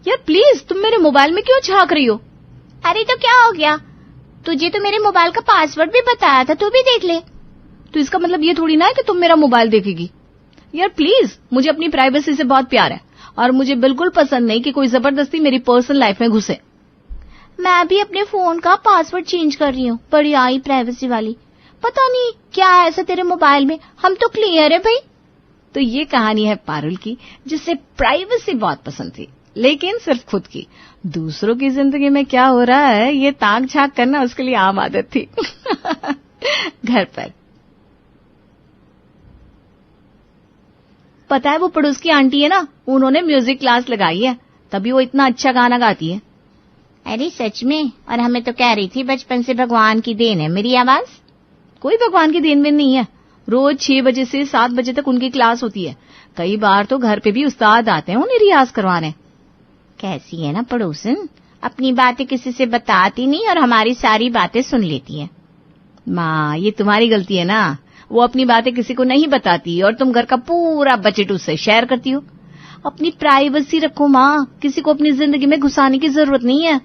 यार प्लीज, तुम मेरे मोबाइल में क्यों झांक रही हो? अरे तो क्या हो गया, तुझे तो मेरे मोबाइल का पासवर्ड भी बताया था, तू भी देख ले। तो इसका मतलब ये थोड़ी ना है कि तुम मेरा मोबाइल देखेगी। यार प्लीज, मुझे अपनी प्राइवेसी से बहुत प्यार है और मुझे बिल्कुल पसंद नहीं कि कोई जबरदस्ती मेरी पर्सनल लाइफ में घुसे। मैं भी अपने फोन का पासवर्ड चेंज कर रही हूँ, बड़ी आई प्राइवेसी वाली। पता नहीं क्या है ऐसा तेरे मोबाइल में, हम तो क्लियर है भाई। तो ये कहानी है पारुल की, जिसे प्राइवेसी बहुत पसंद थी, लेकिन सिर्फ खुद की। दूसरों की जिंदगी में क्या हो रहा है ये ताक झांक करना उसके लिए आम आदत थी। घर पर पता है, वो पड़ोस की आंटी है ना, उन्होंने म्यूजिक क्लास लगाई है, तभी वो इतना अच्छा गाना गाती है। अरे सच में? और हमें तो कह रही थी बचपन से भगवान की देन है मेरी आवाज। कोई भगवान की देन में नहीं है। रोज 6 बजे से 7 बजे तक उनकी क्लास होती है। कई बार तो घर पे भी उस्ताद आते हैं उन्हें रियाज करवाने। कैसी है ना पड़ोसन, अपनी बातें किसी से बताती नहीं और हमारी सारी बातें सुन लेती है। माँ, ये तुम्हारी गलती है ना, वो अपनी बातें किसी को नहीं बताती और तुम घर का पूरा बजट उससे शेयर करती हो। अपनी प्राइवेसी रखो माँ, किसी को अपनी जिंदगी में घुसाने की जरूरत नहीं है।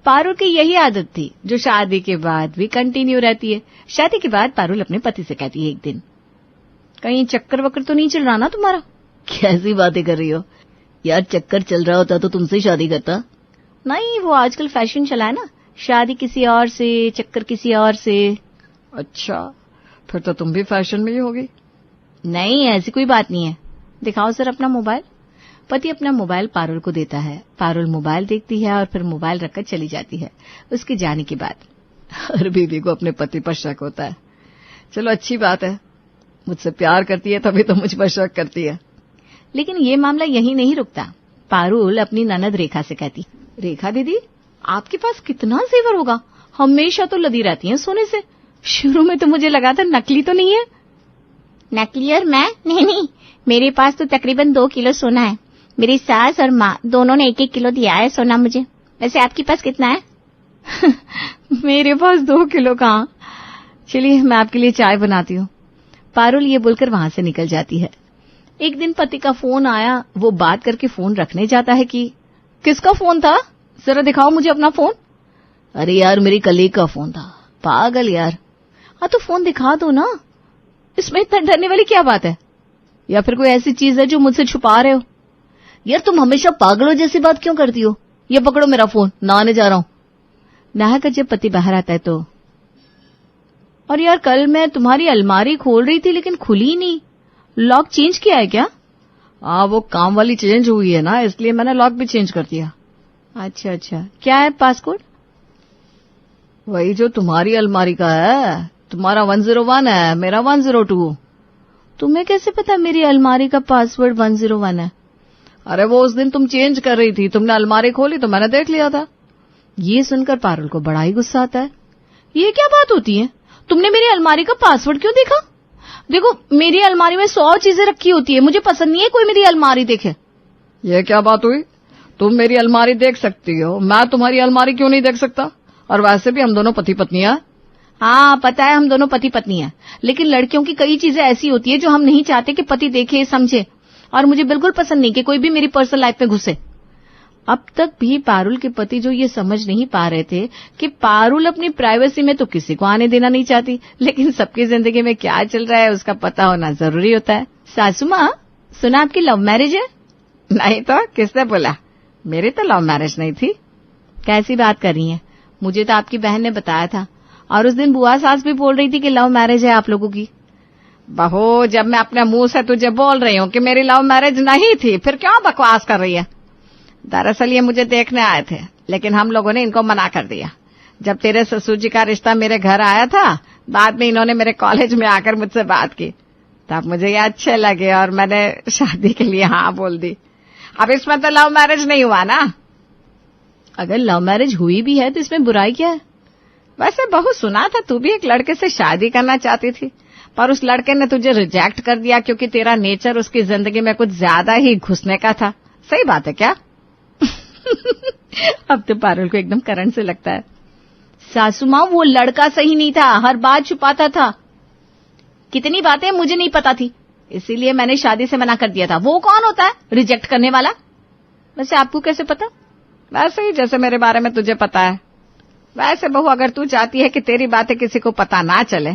पारुल की यही आदत थी जो शादी के बाद भी कंटिन्यू रहती है। शादी के बाद पारुल अपने पति से कहती है एक दिन, कहीं चक्कर वक्कर तो नहीं चल रहा ना तुम्हारा? कैसी बातें कर रही हो यार, चक्कर चल रहा होता तो तुमसे शादी करता। नहीं, वो आजकल फैशन चला है ना, शादी किसी और से, चक्कर किसी और से। अच्छा, फिर तो तुम भी फैशन में ही होगी। नहीं, ऐसी कोई बात नहीं है। दिखाओ सर अपना मोबाइल। पति अपना मोबाइल पारुल को देता है। पारुल मोबाइल देखती है और फिर मोबाइल रखकर चली जाती है। उसके जाने के बाद हर बीवी को अपने पति पर शक होता है। चलो अच्छी बात है, मुझसे प्यार करती है तभी तो मुझ पर शक करती है। लेकिन ये मामला यहीं नहीं रुकता। पारुल अपनी ननद रेखा से कहती, रेखा दीदी, आपके पास कितना जेवर होगा, हमेशा तो लदी रहती हैं सोने से। शुरू में तो मुझे लगा था नकली तो नहीं है। नकली और मैं? नहीं, मेरे पास तो तकरीबन 2 किलो सोना है। मेरी सास और माँ दोनों ने 1-1 किलो दिया है सोना मुझे। वैसे आपके पास कितना है? मेरे पास 2 किलो कहाँ। चलिए मैं आपके लिए चाय बनाती हूँ। पारुल ये बोलकर वहां से निकल जाती है। एक दिन पति का फोन आया। वो बात करके फोन रखने जाता है कि किसका फोन था, जरा दिखाओ मुझे अपना फोन। अरे यार, मेरी कलीग का फोन था। पागल यार। हाँ तो फोन दिखा दो ना, इसमें इतना डरने वाली क्या बात है? या फिर कोई ऐसी चीज है जो मुझसे छुपा रहे हो? यार तुम हमेशा पागलों जैसी बात क्यों करती हो? ये पकड़ो मेरा फोन, नहाने जा रहा हूँ। नहाकर जब पति बाहर आता है तो, और यार कल मैं तुम्हारी अलमारी खोल रही थी लेकिन खुली नहीं, लॉक चेंज किया है क्या? हाँ, वो काम वाली चेंज हुई है ना, इसलिए मैंने लॉक भी चेंज कर दिया। अच्छा, क्या है पासकोड? वही जो तुम्हारी अलमारी का है। तुम्हारा 101 है, मेरा 102। तुम्हें कैसे पता मेरी अलमारी का पासवर्ड 101 है? अरे वो उस दिन तुम चेंज कर रही थी, तुमने अलमारी खोली तो मैंने देख लिया था। ये सुनकर पारुल को बड़ा ही गुस्सा आता है। ये क्या बात होती है, तुमने मेरी अलमारी का पासवर्ड क्यों देखा? देखो मेरी अलमारी में 100 चीजें रखी होती है, मुझे पसंद नहीं है कोई मेरी अलमारी देखे। ये क्या बात हुई? तुम मेरी अलमारी देख सकती हो, मैं तुम्हारी अलमारी क्यों नहीं देख सकता? और वैसे भी हम दोनों पति पत्नी हैं। हाँ पता है हम दोनों पति पत्नी हैं, लेकिन लड़कियों की कई चीजें ऐसी होती है जो हम नहीं चाहते कि पति देखे समझे, और मुझे बिल्कुल पसंद नहीं कि कोई भी मेरी पर्सनल लाइफ में घुसे। अब तक भी पारुल के पति जो ये समझ नहीं पा रहे थे कि पारुल अपनी प्राइवेसी में तो किसी को आने देना नहीं चाहती, लेकिन सबकी जिंदगी में क्या चल रहा है उसका पता होना जरूरी होता है। सासू माँ, सुना आपकी लव मैरिज है? नहीं तो किसने बोला? मेरी तो लव मैरिज नहीं थी। कैसी बात कर रही हैं? मुझे तो आपकी बहन ने बताया था, और उस दिन बुआ सास भी बोल रही थी कि लव मैरिज है आप लोगों की। बहू, जब मैं अपने मुंह से तुझे बोल रही हूँ कि मेरी लव मैरिज नहीं थी, फिर क्यों बकवास कर रही है? दरअसल ये मुझे देखने आए थे, लेकिन हम लोगों ने इनको मना कर दिया। जब तेरे ससुर जी का रिश्ता मेरे घर आया था, बाद में इन्होंने मेरे कॉलेज में आकर मुझसे बात की, तब मुझे ये अच्छे लगे और मैंने शादी के लिए हाँ बोल दी। अब इसमें तो लव मैरिज नहीं हुआ ना। अगर लव मैरिज हुई भी है तो इसमें बुराई क्या है? वैसे बहू, सुना था तू भी एक लड़के से शादी करना चाहती थी, पर उस लड़के ने तुझे रिजेक्ट कर दिया क्योंकि तेरा नेचर उसकी जिंदगी में कुछ ज्यादा ही घुसने का था। सही बात है क्या? अब तो पारुल को एकदम करंट से लगता है। सासू माँ, वो लड़का सही नहीं था, हर बात छुपाता था। कितनी बातें मुझे नहीं पता थी, इसीलिए मैंने शादी से मना कर दिया था। वो कौन होता है रिजेक्ट करने वाला? वैसे आपको कैसे पता? वैसे ही जैसे मेरे बारे में तुझे पता है। वैसे बहू, अगर तू चाहती है कि तेरी बातें किसी को पता ना चले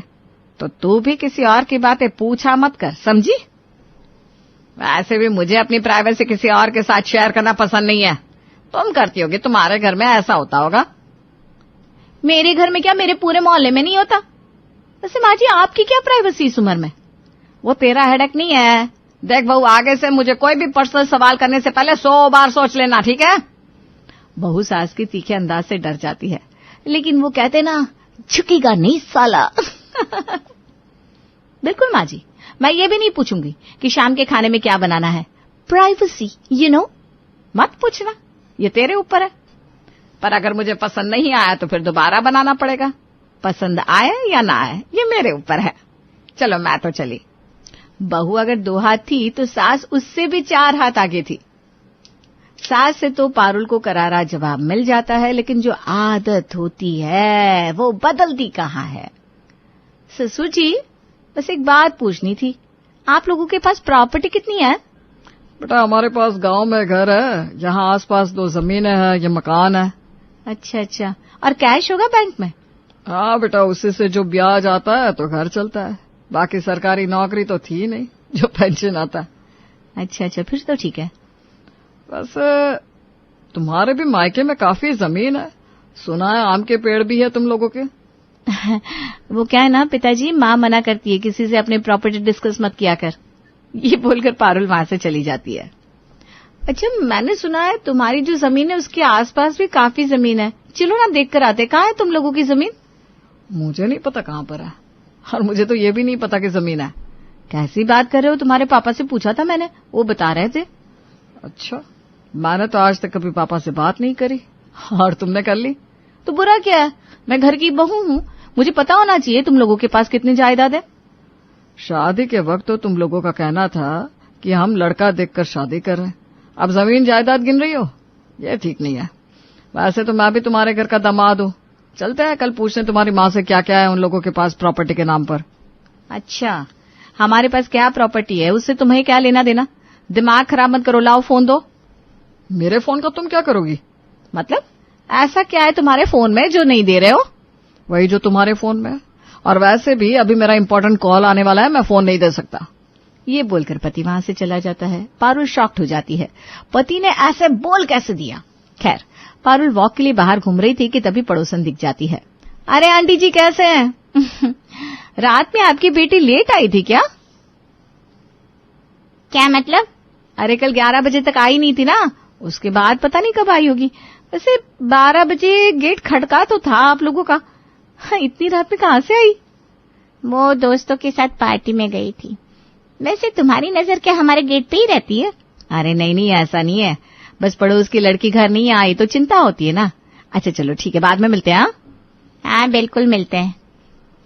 तो तू भी किसी और की बातें पूछा मत कर, समझी? वैसे भी मुझे अपनी प्राइवेसी किसी और के साथ शेयर करना पसंद नहीं है। तुम करती होगी, तुम्हारे घर में ऐसा होता होगा। मेरे घर में क्या, मेरे पूरे मोहल्ले में नहीं होता। वैसे माँ जी, आपकी क्या प्राइवेसी इस उम्र में? वो तेरा हेडेक नहीं है। देख बहू, आगे से मुझे कोई भी पर्सनल सवाल करने से पहले 100 बार सोच लेना, ठीक है? बहू सास की तीखे अंदाज से डर जाती है, लेकिन वो कहते ना, झुकेगा नहीं साला। बिल्कुल माँ जी, मैं ये भी नहीं पूछूंगी कि शाम के खाने में क्या बनाना है। Privacy, you know. मत पूछना, ये तेरे ऊपर है। पर अगर मुझे पसंद नहीं आया तो फिर दोबारा बनाना पड़ेगा। पसंद आए या ना आए, ये मेरे ऊपर है। चलो, मैं तो चली। बहू अगर 2 हाथ थी तो सास उससे भी 4 हाथ आगे थी। सास से तो पारुल को करारा जवाब मिल जाता है, लेकिन जो आदत होती है वो बदलती कहाँ है। ससुर जी, बस एक बात पूछनी थी, आप लोगों के पास प्रॉपर्टी कितनी है? बेटा, हमारे पास गांव में घर है, यहाँ आसपास 2 जमीनें हैं, ये मकान है। अच्छा अच्छा, और कैश होगा बैंक में? हाँ बेटा, उसी से जो ब्याज आता है तो घर चलता है। बाकी सरकारी नौकरी तो थी नहीं जो पेंशन आता। अच्छा अच्छा, फिर तो ठीक है। वैसे तुम्हारे भी मायके में काफी जमीन है, सुना है आम के पेड़ भी है तुम लोगों के। वो क्या है ना पिताजी, माँ मना करती है किसी से अपने प्रॉपर्टी डिस्कस मत किया कर। ये बोलकर पारुल वहां से चली जाती है। अच्छा, मैंने सुना है तुम्हारी जो जमीन है उसके आसपास भी काफी जमीन है। चलो ना, देख कर आते। कहाँ है तुम लोगों की जमीन? मुझे नहीं पता कहाँ पर है, और मुझे तो ये भी नहीं पता कि जमीन है। कैसी बात कर रहे हो? तुम्हारे पापा से पूछा था मैंने, वो बता रहे थे। अच्छा, मैंने तो आज तक कभी पापा से बात नहीं करी, और तुमने कर ली तो बुरा क्या है? मैं घर की बहू हूँ, मुझे पता होना चाहिए तुम लोगों के पास कितनी जायदाद है। शादी के वक्त तो तुम लोगों का कहना था कि हम लड़का देखकर शादी कर रहे हैं, अब जमीन जायदाद गिन रही हो, ये ठीक नहीं है। वैसे तो मैं भी तुम्हारे घर का दामाद हूँ। चलते हैं कल पूछने तुम्हारी माँ से क्या क्या है उन लोगों के पास प्रॉपर्टी के नाम पर। अच्छा, हमारे पास क्या प्रॉपर्टी है, उससे तुम्हें क्या लेना देना? दिमाग खराब मत करो, लाओ फोन दो। मेरे फोन का तुम क्या करोगी? मतलब ऐसा क्या है तुम्हारे फोन में जो नहीं दे रहे हो? वही जो तुम्हारे फोन में है, और वैसे भी अभी मेरा इंपॉर्टेंट कॉल आने वाला है, मैं फोन नहीं दे सकता। ये बोलकर पति वहां से चला जाता है। पारुल शॉक्ड हो जाती है, पति ने ऐसे बोल कैसे दिया। खैर, पारुल वॉक के लिए बाहर घूम रही थी कि तभी पड़ोसन दिख जाती है। अरे आंटी जी, कैसे हैं? रात में आपकी बेटी लेट आई थी क्या? क्या मतलब? अरे कल 11 बजे तक आई नहीं थी ना, उसके बाद पता नहीं कब आई होगी। वैसे 12 बजे गेट खड़का तो था आप लोगों का। हाँ, इतनी रात में कहाँ से आई? वो दोस्तों के साथ पार्टी में गई थी। वैसे तुम्हारी नजर क्या हमारे गेट पे ही रहती है? अरे नहीं नहीं, ऐसा नहीं है, बस पड़ोस की लड़की घर नहीं आई तो चिंता होती है ना। अच्छा चलो ठीक है, बाद में मिलते हैं। हाँ बिल्कुल मिलते हैं।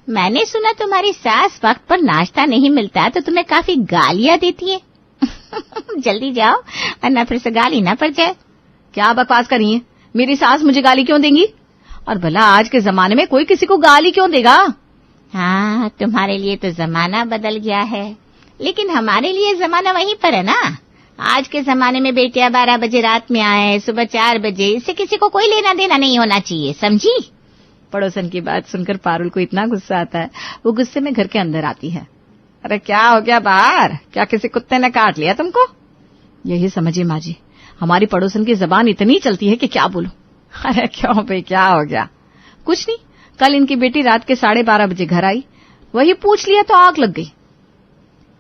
मैंने सुना तुम्हारी सास वक्त पर नाश्ता नहीं मिलता तो तुम्हें काफी गालियां देती है। जल्दी जाओ वरना फिर से गाली ना पड़ जाए। क्या बकवास कर रही है? मेरी सास मुझे गाली क्यों देंगी? और भला आज के जमाने में कोई किसी को गाली क्यों देगा? हाँ, तुम्हारे लिए तो जमाना बदल गया है, लेकिन हमारे लिए जमाना वहीं पर है ना। आज के जमाने में बेटियां 12 बजे रात में आए, सुबह 4 बजे, इससे किसी को कोई लेना देना नहीं होना चाहिए, समझी? पड़ोसन की बात सुनकर पारुल को इतना गुस्सा आता है, वो गुस्से में घर के अंदर आती है। अरे क्या हो गया बाहर? क्या किसी कुत्ते ने काट लिया तुमको? यही समझिए माँ जी, हमारी पड़ोसन की जबान इतनी चलती है कि क्या बोलूं। अरे क्यों भाई, क्या हो गया? कुछ नहीं, कल इनकी बेटी रात के 12:30 बजे घर आई, वही पूछ लिया तो आग लग गई।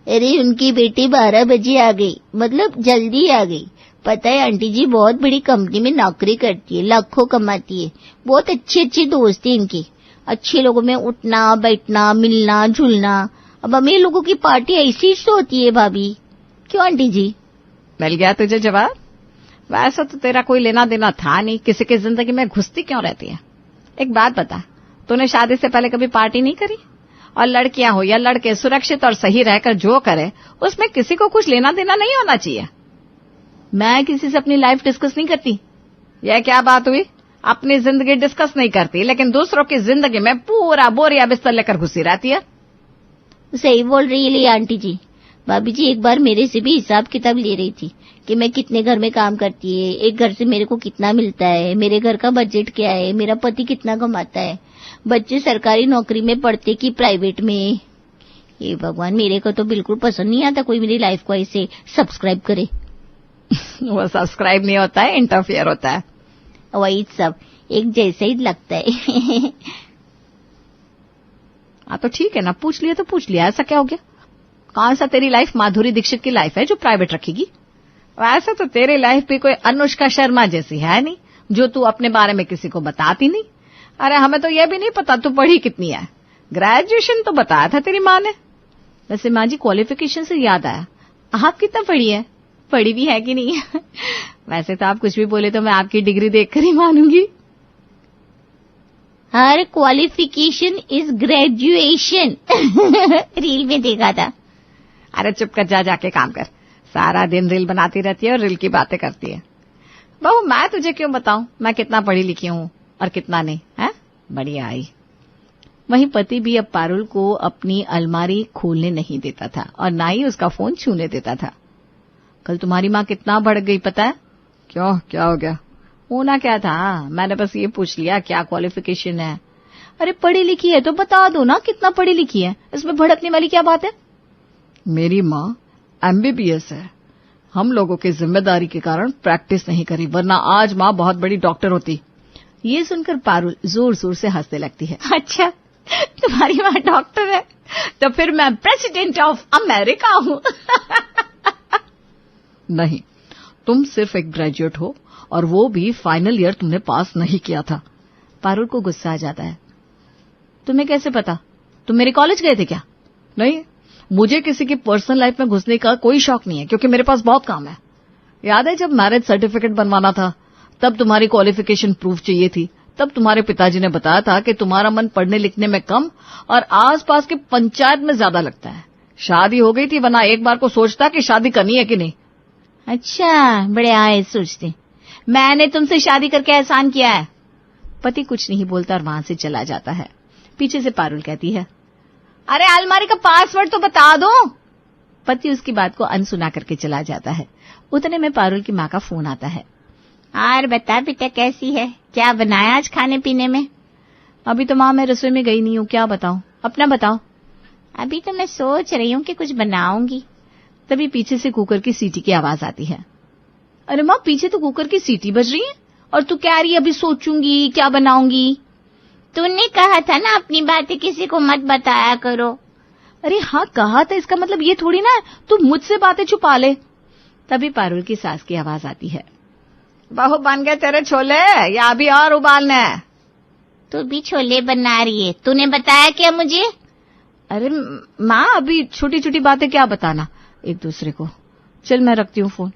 अरे उनकी बेटी 12 बजे आ गई, मतलब जल्दी आ गई। पता है आंटी जी बहुत बड़ी कंपनी में नौकरी करती है, लाखों कमाती है, बहुत अच्छी दोस्त है इनकी। अच्छे लोगों में उठना बैठना मिलना झूलना। अब अमीर लोगों की पार्टी ऐसी तो होती है भाभी, क्यों आंटी जी? मिल गया तुझे जवाब? वैसा तो तेरा कोई लेना देना था नहीं, किसी की जिंदगी में घुसती क्यों रहती है? एक बात बता, तूने शादी से पहले कभी पार्टी नहीं करी? और लड़कियां हो या लड़के, सुरक्षित और सही रहकर जो करे उसमें किसी को कुछ लेना देना नहीं होना चाहिए। मैं किसी से अपनी लाइफ डिस्कस नहीं करती। यह क्या बात हुई? अपनी जिंदगी डिस्कस नहीं करती लेकिन दूसरों की जिंदगी में पूरा बोरिया बिस्तर लेकर घुसी रहती है। सही बोल रही है आंटी जी, भाभी जी एक बार मेरे से भी हिसाब किताब ले रही थी कि मैं कितने घर में काम करती है, एक घर से मेरे को कितना मिलता है, मेरे घर का बजट क्या है, मेरा पति कितना कमाता है, बच्चे सरकारी नौकरी में पढ़ते कि प्राइवेट में। ये भगवान, मेरे को तो बिल्कुल पसंद नहीं आता कोई मेरी लाइफ को ऐसे सब्सक्राइब करे। वो सब्सक्राइब नहीं होता है, इंटरफियर होता है। वही सब एक जैसा ही लगता है। हाँ तो ठीक है ना, पूछ लिया तो पूछ लिया, ऐसा क्या हो गया? कौन सा तेरी लाइफ माधुरी दीक्षित की लाइफ है जो प्राइवेट रखेगी? वैसे तो तेरी लाइफ भी कोई अनुष्का शर्मा जैसी है नहीं, जो तू अपने बारे में किसी को बताती नहीं। अरे हमें तो यह भी नहीं पता तू पढ़ी कितनी है। ग्रेजुएशन तो बताया था तेरी माँ ने। वैसे माँ जी, क्वालिफिकेशन से याद आया, आप कितना पढ़ी है? पढ़ी भी है कि नहीं? वैसे तो आप कुछ भी बोले तो मैं आपकी डिग्री देखकर ही मानूंगी। हर क्वालिफिकेशन इज ग्रेजुएशन। रील में देखा था। अरे चुप कर, जा जाके काम कर। सारा दिन रील बनाती रहती है और रील की बातें करती है। बहू, मैं तुझे क्यों बताऊं मैं कितना पढ़ी लिखी हूं और कितना नहीं है? बढ़िया आई। वहीं पति भी अब पारुल को अपनी अलमारी खोलने नहीं देता था और ना ही उसका फोन छूने देता था। कल तुम्हारी माँ कितना भड़क गई पता है? क्यों, क्या हो गया? होना क्या था, मैंने बस ये पूछ लिया क्या क्वालिफिकेशन है। अरे पढ़ी लिखी है तो बता दो ना कितना पढ़ी लिखी है, इसमें भड़कने वाली क्या बात है? मेरी माँ MBBS है, हम लोगों की जिम्मेदारी के कारण प्रैक्टिस नहीं करी, वरना आज माँ बहुत बड़ी डॉक्टर होती। ये सुनकर पारुल जोर जोर से हंसने लगती है। अच्छा, तुम्हारी माँ डॉक्टर है तो फिर मैं प्रेसिडेंट ऑफ अमेरिका हूँ। नहीं, तुम सिर्फ एक ग्रेजुएट हो और वो भी फाइनल ईयर तुमने पास नहीं किया था। पारुल को गुस्सा आ जाता है। तुम्हें कैसे पता? तुम मेरे कॉलेज गए थे क्या? नहीं, मुझे किसी की पर्सनल लाइफ में घुसने का कोई शौक नहीं है क्योंकि मेरे पास बहुत काम है। याद है जब मैरिज सर्टिफिकेट बनवाना था तब तुम्हारी क्वालिफिकेशन प्रूफ चाहिए थी, तब तुम्हारे पिताजी ने बताया था कि तुम्हारा मन पढ़ने लिखने में कम और आसपास के पंचायत में ज्यादा लगता है। शादी हो गई थी, वरना एक बार को सोचता कि शादी करनी है कि नहीं। अच्छा, बड़े आए सोचते। मैंने तुमसे शादी करके एहसान किया है। पति कुछ नहीं बोलता और वहां से चला जाता है। पीछे से पारुल कहती है, अरे अलमारी का पासवर्ड तो बता दो। पति उसकी बात को अनसुना करके चला जाता है। उतने में पारुल की माँ का फोन आता है। और बता बेटा कैसी है, क्या बनाया आज खाने पीने में? अभी तो माँ मैं रसोई में गई नहीं हूँ, क्या बताऊं? अपना बताओ। अभी तो मैं सोच रही हूँ कि कुछ बनाऊंगी। तभी पीछे से कुकर की सीटी की आवाज आती है। अरे माँ, पीछे तो कुकर की सीटी बज रही है और तू कह रही अभी सोचूंगी क्या बनाऊंगी। तूने कहा था ना अपनी बातें किसी को मत बताया करो। अरे हाँ कहा था, इसका मतलब ये थोड़ी ना तू मुझसे बातें छुपा ले। तभी पारुल की सास की आवाज आती है। बहू बन गए तेरे छोले या अभी और उबालने हैं? तू भी छोले बना रही है, तूने बताया क्या मुझे? अरे माँ, अभी छोटी छोटी बातें क्या बताना एक दूसरे को। चल मैं रखती हूँ फोन।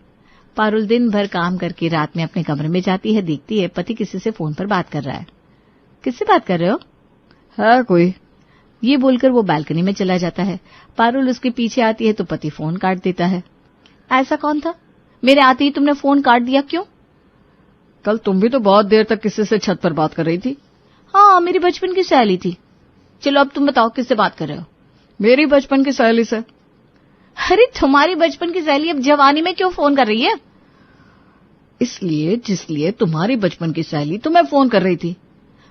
पारुल दिन भर काम करके रात में अपने कमरे में जाती है, देखती है पति किसी से फोन पर बात कर रहा है। किससे बात कर रहे हो? है कोई। ये बोलकर वो बालकनी में चला जाता है। पारुल उसके पीछे आती है तो पति फोन काट देता है। ऐसा कौन था? मेरे आते ही तुमने फोन काट दिया, क्यों? कल तुम भी तो बहुत देर तक किसी से छत पर बात कर रही थी। हाँ, मेरी बचपन की सहेली थी। चलो अब तुम बताओ किससे बात कर रहे हो? मेरी बचपन की सहेली से। अरे तुम्हारी बचपन की सहेली अब जवानी में क्यों फोन कर रही है? इसलिए जिसलिए तुम्हारी बचपन की सहेली तुम्हें फोन कर रही थी।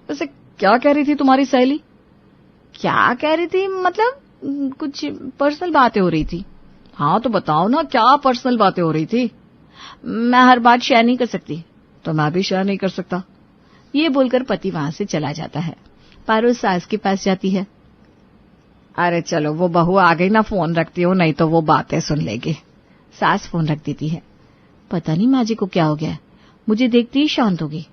वैसे क्या कह रही थी तुम्हारी सहेली? क्या कह रही थी मतलब कुछ पर्सनल बातें हो रही थी। हाँ तो बताओ ना, क्या पर्सनल बातें हो रही थी? मैं हर बात शेयर नहीं कर सकती। तो मैं भी शेयर नहीं कर सकता। ये बोलकर पति वहां से चला जाता है। पारुल सास के पास जाती है। अरे चलो, वो बहू आ गई ना, फोन रखती हो, नहीं तो वो बातें सुन लेगी। सास फोन रख देती है। पता नहीं माँ जी को क्या हो गया, मुझे देखते ही शांत हो गई।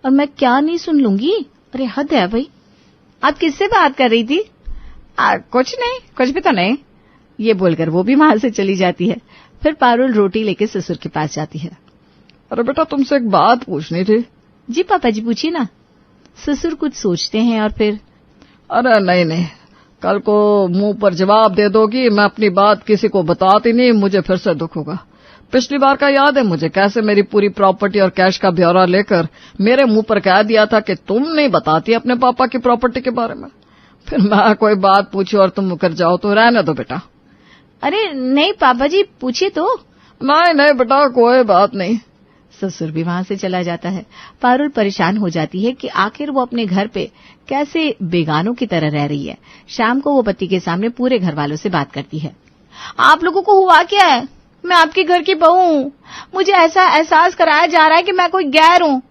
और मैं क्या नहीं सुन लूंगी? अरे हद है भाई। आप किससे बात कर रही थी? कुछ नहीं, कुछ भी तो नहीं। ये बोलकर वो भी वहां से चली जाती है। फिर पारुल रोटी लेके ससुर के पास जाती है। अरे बेटा, तुमसे एक बात पूछनी थी। जी पापा जी, पूछिए ना। ससुर कुछ सोचते हैं और फिर, अरे नहीं, कल को मुंह पर जवाब दे दोगी मैं अपनी बात किसी को बताती नहीं, मुझे फिर से दुख होगा। पिछली बार का याद है मुझे, कैसे मेरी पूरी प्रॉपर्टी और कैश का ब्यौरा लेकर मेरे मुंह पर कह दिया था कि तुम नहीं बताती अपने पापा की प्रॉपर्टी के बारे में। फिर मैं कोई बात पूछी और तुम मुकर जाओ तो रहने दो बेटा। अरे नहीं पापा जी, पूछिए तो। नहीं नहीं बेटा, कोई बात नहीं। ससुर भी वहां से चला जाता है। पारुल परेशान हो जाती है कि आखिर वो अपने घर पे कैसे बेगानों की तरह रह रही है। शाम को वो पति के सामने पूरे घर वालों से बात करती है। आप लोगों को हुआ क्या है? मैं आपके घर की बहू हूँ। मुझे ऐसा एहसास कराया जा रहा है कि मैं कोई गैर हूँ।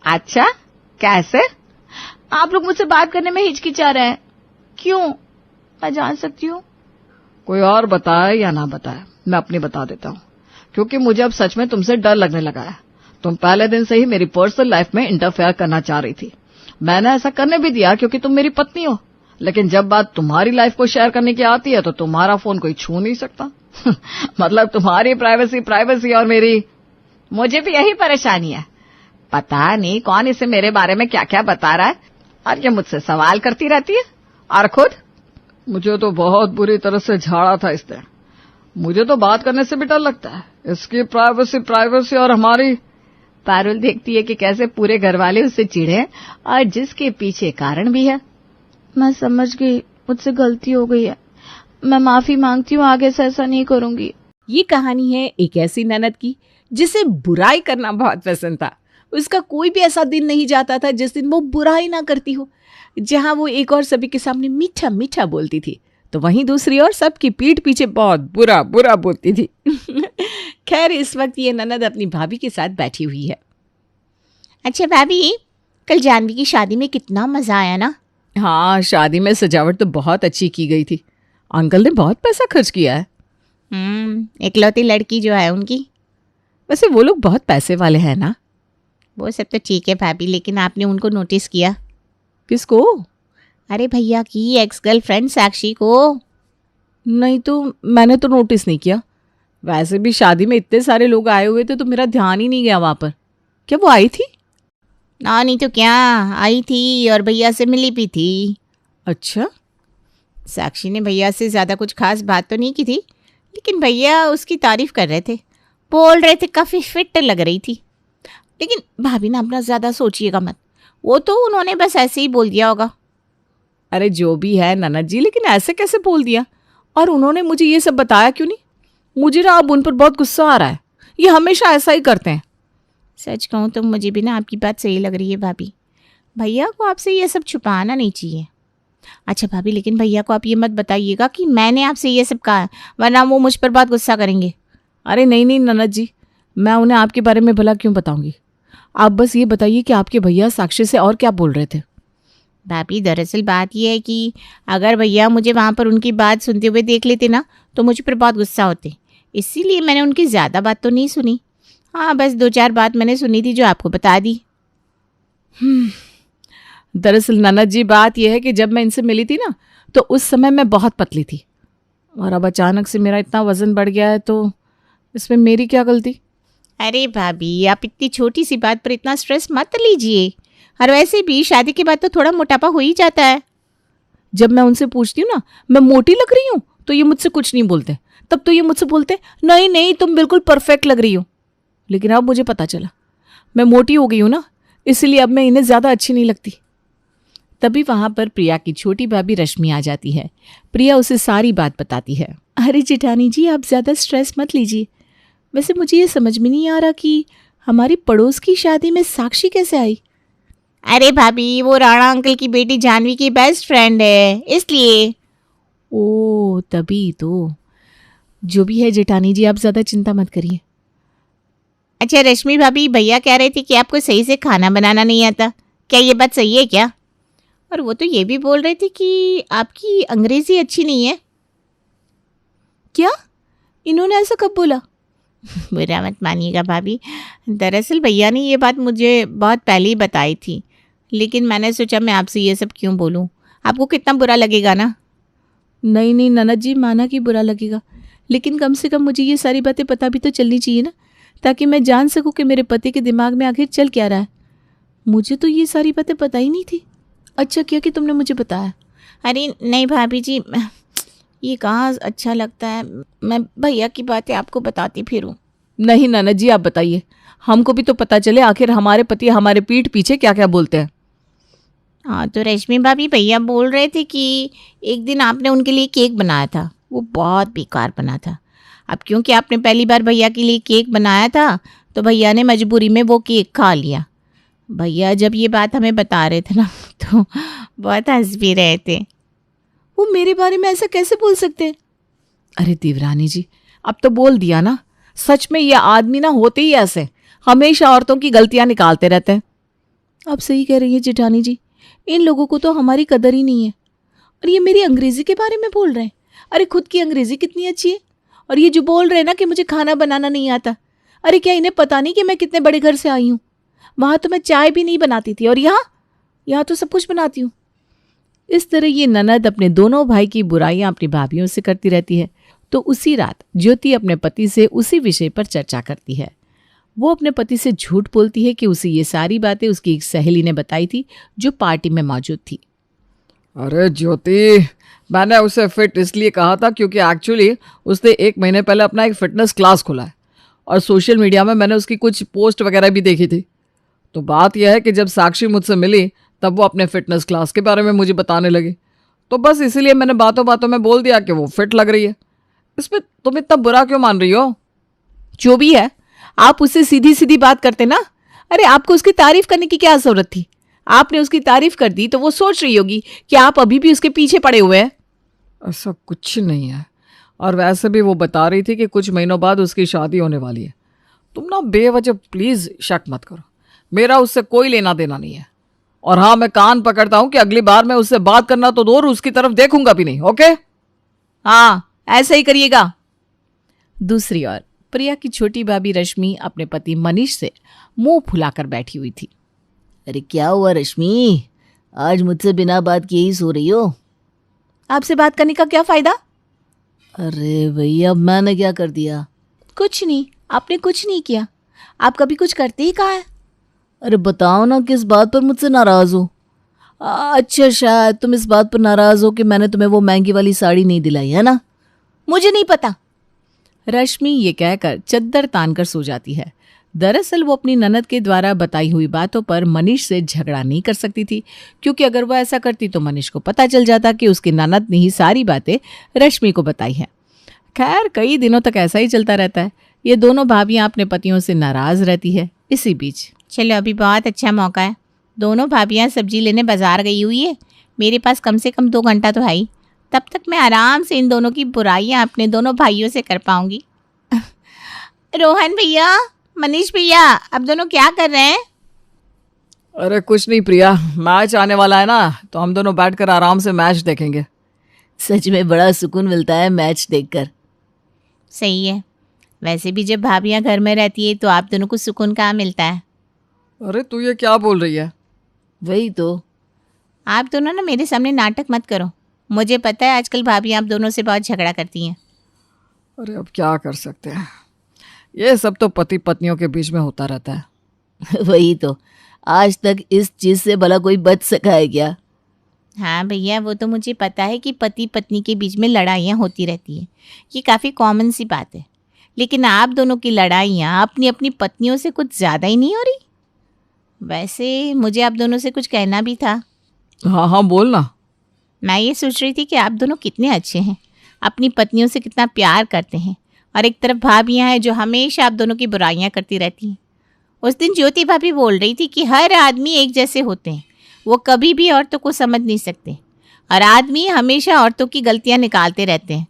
अच्छा, कैसे? आप लोग मुझसे बात करने में हिचकिचा रहे हैं, क्यों? मैं जान सकती हूँ? कोई और बताए या ना बताए, मैं अपनी बता देता हूँ, क्योंकि मुझे अब सच में तुमसे डर लगने लगा है। तुम पहले दिन से ही मेरी पर्सनल लाइफ में इंटरफेयर करना चाह रही थी। मैंने ऐसा करने भी दिया क्योंकि तुम मेरी पत्नी हो, लेकिन जब बात तुम्हारी लाइफ को शेयर करने की आती है तो तुम्हारा फोन कोई छू नहीं सकता। मतलब तुम्हारी प्राइवेसी और मेरी। मुझे भी यही परेशानी है। पता नहीं कौन इसे मेरे बारे में क्या क्या बता रहा है और ये मुझसे सवाल करती रहती है। और खुद मुझे तो बहुत बुरी तरह से झाड़ा था इसने। मुझे तो बात करने से भी डर लगता है। इसकी प्राइवेसी और हमारी। पारुल देखती है कि कैसे पूरे घर वाले उससे चिढ़े और जिसके पीछे कारण भी है। मैं समझ गई, मुझसे गलती हो गई है। मैं माफी मांगती हूँ, आगे से ऐसा नहीं करूंगी। ये कहानी है एक ऐसी ननद की जिसे बुराई करना बहुत पसंद था। उसका कोई भी ऐसा दिन नहीं जाता था जिस दिन वो बुराई ना करती हो। जहां वो एक और सभी के सामने मीठा मीठा बोलती थी, तो वहीं दूसरी ओर सबकी पीठ पीछे बहुत बुरा बुरा बोलती थी। खैर, इस वक्त ये ननद अपनी भाभी के साथ बैठी हुई है। अच्छा भाभी, कल जानवी की शादी में कितना मजा आया ना? हाँ, शादी में सजावट तो बहुत अच्छी की गई थी। अंकल ने बहुत पैसा खर्च किया है। इकलौती लड़की जो है उनकी। वैसे वो लोग बहुत पैसे वाले हैं ना? वो सब तो ठीक है भाभी, लेकिन आपने उनको नोटिस किया? किसको? अरे भैया की एक्स गर्लफ्रेंड साक्षी को। नहीं तो मैंने तो नोटिस नहीं किया। वैसे भी शादी में इतने सारे लोग आए हुए थे तो मेरा ध्यान ही नहीं गया वहां पर। क्या वो आई थी? ना, नहीं तो क्या, आई थी और भैया से मिली भी थी। अच्छा, साक्षी ने भैया से ज़्यादा कुछ खास बात तो नहीं की थी, लेकिन भैया उसकी तारीफ कर रहे थे, बोल रहे थे काफ़ी फिट लग रही थी। लेकिन भाभी ना अपना ज़्यादा सोचिएगा मत, वो तो उन्होंने बस ऐसे ही बोल दिया होगा। अरे जो भी है ननद जी, लेकिन ऐसे कैसे बोल दिया? और उन्होंने मुझे ये सब बताया क्यों नहीं? मुझे ना अब उन पर बहुत गुस्सा आ रहा है। ये हमेशा ऐसा ही करते हैं। सच कहूँ तो मुझे भी ना आपकी बात सही लग रही है भाभी। भैया को आपसे ये सब छुपाना नहीं चाहिए। अच्छा भाभी, लेकिन भैया को आप ये मत बताइएगा कि मैंने आपसे ये सब कहा, वरना वो मुझ पर बहुत गुस्सा करेंगे। अरे नहीं नहीं ननद जी, मैं उन्हें आपके बारे में भला क्यों बताऊंगी? आप बस ये बताइए कि आपके भैया साक्षी से और क्या बोल रहे थे? भाभी दरअसल बात यह है कि अगर भैया मुझे वहाँ पर उनकी बात सुनते हुए देख लेते ना तो मुझ पर बहुत गुस्सा होते, इसीलिए मैंने उनकी ज़्यादा बात तो नहीं सुनी। हाँ, बस 2-4 बात मैंने सुनी थी जो आपको बता दी। दरअसल ननद जी बात यह है कि जब मैं इनसे मिली थी ना तो उस समय मैं बहुत पतली थी, और अब अचानक से मेरा इतना वजन बढ़ गया है, तो इसमें मेरी क्या गलती? अरे भाभी, आप इतनी छोटी सी बात पर इतना स्ट्रेस मत लीजिए। और वैसे भी शादी के बाद तो थोड़ा मोटापा हो ही जाता है। जब मैं उनसे पूछती हूँ ना मैं मोटी लग रही हूँ तो ये मुझसे कुछ नहीं बोलते। तब तो ये मुझसे बोलते नहीं नहीं तुम बिल्कुल परफेक्ट लग रही हो। लेकिन अब मुझे पता चला मैं मोटी हो गई हूँ ना, इसलिए अब मैं इन्हें ज़्यादा अच्छी नहीं लगती। तभी वहां पर प्रिया की छोटी भाभी रश्मि आ जाती है। प्रिया उसे सारी बात बताती है। अरे जेठानी जी, आप ज़्यादा स्ट्रेस मत लीजिए। वैसे मुझे ये समझ में नहीं आ रहा कि हमारी पड़ोस की शादी में साक्षी कैसे आई? अरे भाभी, वो राणा अंकल की बेटी जानवी की बेस्ट फ्रेंड है, इसलिए। ओ तभी तो। जो भी है जेठानी जी, आप ज़्यादा चिंता मत करिए। अच्छा रश्मि भाभी, भैया कह रहे थे कि आपको सही से खाना बनाना नहीं आता, क्या ये बात सही है क्या? और वो तो ये भी बोल रहे थे कि आपकी अंग्रेजी अच्छी नहीं है। क्या? इन्होंने ऐसा कब बोला? बुरा मत मानिएगा भाभी, दरअसल भैया ने ये बात मुझे बहुत पहले ही बताई थी, लेकिन मैंने सोचा मैं आपसे ये सब क्यों बोलूं, आपको कितना बुरा लगेगा ना। नहीं नहीं ननद जी, माना कि बुरा लगेगा, लेकिन कम से कम मुझे ये सारी बातें पता भी तो चलनी चाहिए ना, ताकि मैं जान सकूं कि मेरे पति के दिमाग में आखिर चल क्या रहा है। मुझे तो ये सारी बातें पता ही नहीं थी। अच्छा किया कि तुमने मुझे बताया। अरे नहीं भाभी जी, ये कहाँ अच्छा लगता है, मैं भैया की बातें आपको बताती फिरूं। नहीं ननद जी, आप बताइए, हमको भी तो पता चले आखिर हमारे पति हमारे पीठ पीछे क्या क्या बोलते हैं। हाँ तो रश्मि भाभी, भैया बोल रहे थे कि एक दिन आपने उनके लिए केक बनाया था, वो बहुत बेकार बना था। अब क्योंकि आपने पहली बार भैया के लिए केक बनाया था तो भैया ने मजबूरी में वो केक खा लिया। भैया जब ये बात हमें बता रहे थे ना तो बहुत हंस भी रहे थे। वो मेरे बारे में ऐसा कैसे बोल सकते हैं? अरे देवरानी जी, अब तो बोल दिया ना। सच में ये आदमी ना होते ही ऐसे, हमेशा औरतों की गलतियां निकालते रहते हैं। आप सही कह रही हैं जेठानी जी, इन लोगों को तो हमारी कदर ही नहीं है। और ये मेरी अंग्रेजी के बारे में बोल रहे हैं। अरे खुद की अंग्रेजी कितनी अच्छी है। और ये जो बोल रहे हैं ना कि मुझे खाना बनाना नहीं आता, अरे क्या इन्हें पता नहीं कि मैं कितने बड़े घर से आई हूँ? वहां तो मैं चाय भी नहीं बनाती थी और यहाँ तो सब कुछ बनाती हूँ। इस तरह ये ननद अपने दोनों भाई की बुराइयां अपनी भाभियों से करती रहती है। तो उसी रात ज्योति अपने पति से उसी विषय पर चर्चा करती है। वो अपने पति से झूठ बोलती है कि उसे ये सारी बातें उसकी एक सहेली ने बताई थी जो पार्टी में मौजूद थी। अरे ज्योति, मैंने उसे फिट इसलिए कहा था क्योंकि एक्चुअली उसने 1 महीने पहले अपना एक फिटनेस क्लास खोला है और सोशल मीडिया में मैंने उसकी कुछ पोस्ट वगैरह भी देखी थी। तो बात यह है कि जब साक्षी मुझसे मिली तब वो अपने फिटनेस क्लास के बारे में मुझे बताने लगी। तो बस इसीलिए मैंने बातों बातों में बोल दिया कि वो फिट लग रही है। इसमें तुम इतना बुरा क्यों मान रही हो? जो भी है, आप उससे सीधी सीधी बात करते ना। अरे आपको उसकी तारीफ करने की क्या जरूरत थी? आपने उसकी तारीफ कर दी तो वो सोच रही होगी कि आप अभी भी उसके पीछे पड़े हुए हैं। ऐसा कुछ नहीं है। और वैसे भी वो बता रही थी कि कुछ महीनों बाद उसकी शादी होने वाली है। तुम ना बेवजह प्लीज शक मत करो। मेरा उससे कोई लेना देना नहीं है। और हाँ, मैं कान पकड़ता हूं कि अगली बार मैं उससे बात करना तो दूर, उसकी तरफ देखूंगा भी नहीं। ओके? हाँ, ऐसा ही करिएगा। दूसरी ओर प्रिया की छोटी भाभी रश्मि अपने पति मनीष से मुंह फुलाकर बैठी हुई थी। अरे क्या हुआ रश्मि, आज मुझसे बिना बात किए ही सो रही हो? आपसे बात करने का क्या फायदा? अरे भैया, मैंने क्या कर दिया? कुछ नहीं, आपने कुछ नहीं किया। आप कभी कुछ करते ही कहा है? अरे बताओ ना, किस बात पर मुझसे नाराज हो? अच्छा, शायद तुम इस बात पर नाराज हो कि मैंने तुम्हें वो महंगी वाली साड़ी नहीं दिलाई, है ना? मुझे नहीं पता। रश्मि ये कहकर चद्दर तानकर सो जाती है। दरअसल वो अपनी ननद के द्वारा बताई हुई बातों पर मनीष से झगड़ा नहीं कर सकती थी, क्योंकि अगर वो ऐसा करती तो मनीष को पता चल जाता कि उसकी ननद ने ही सारी बातें रश्मि को बताई हैं। खैर, कई दिनों तक ऐसा ही चलता रहता है। ये दोनों भाभियां अपने पतियों से नाराज रहती है। इसी बीच चलो, अभी बहुत अच्छा मौका है। दोनों भाभियां सब्जी लेने बाजार गई हुई है। मेरे पास कम से कम 2 घंटा तो है ही। तब तक मैं आराम से इन दोनों की बुराइयां अपने दोनों भाइयों से कर पाऊंगी। रोहन भैया, मनीष भैया, अब दोनों क्या कर रहे हैं? अरे कुछ नहीं प्रिया, मैच आने वाला है ना, तो हम दोनों बैठकर आराम से मैच देखेंगे। सच में बड़ा सुकून मिलता है मैच देखकर। सही है। वैसे भी जब भाभियां घर में रहती है तो आप दोनों को सुकून कहाँ मिलता है? अरे तू ये क्या बोल रही है? वही तो। आप दोनों ना मेरे सामने नाटक मत करो। मुझे पता है आजकल भाभियां आप दोनों से बहुत झगड़ा करती हैं। अरे अब क्या कर सकते हैं, ये सब तो पति पत्नियों के बीच में होता रहता है। वही तो। आज तक इस चीज से भला कोई बच सका है क्या? हाँ भैया, वो तो मुझे पता है कि पति पत्नी के बीच में लड़ाइयाँ होती रहती हैं। ये काफ़ी कॉमन सी बात है। लेकिन आप दोनों की लड़ाइयाँ अपनी अपनी पत्नियों से कुछ ज़्यादा ही नहीं हो रही? वैसे मुझे आप दोनों से कुछ कहना भी था। हाँ हाँ, बोल ना। मैं ये सोच रही थी कि आप दोनों कितने अच्छे हैं, अपनी पत्नियों से कितना प्यार करते हैं, और एक तरफ भाभियाँ हैं जो हमेशा आप दोनों की बुराइयाँ करती रहती हैं। उस दिन ज्योति भाभी बोल रही थी कि हर आदमी एक जैसे होते हैं, वो कभी भी औरतों को समझ नहीं सकते, और आदमी हमेशा औरतों की गलतियाँ निकालते रहते हैं।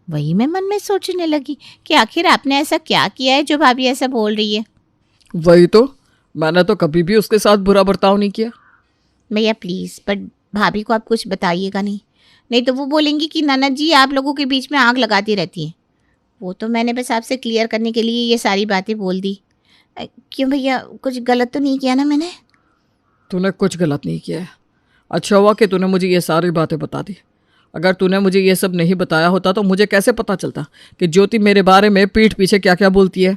वही मैं मन में सोचने लगी कि आखिर आपने ऐसा क्या किया है जो भाभी ऐसा बोल रही है। वही तो, मैंने तो कभी भी उसके साथ बुरा बर्ताव नहीं किया। भैया प्लीज़, पर भाभी को आप कुछ बताइएगा नहीं तो वो बोलेंगी कि ननद जी आप लोगों के बीच में आग लगाती रहती हैं। वो तो मैंने बस आपसे क्लियर करने के लिए ये सारी बातें बोल दी। क्यों भैया, कुछ गलत तो नहीं किया ना मैंने? तूने कुछ गलत नहीं किया है। अच्छा हुआ कि तूने मुझे ये सारी बातें बता दी। अगर तूने मुझे ये सब नहीं बताया होता तो मुझे कैसे पता चलता कि ज्योति मेरे बारे में पीठ पीछे क्या क्या बोलती है।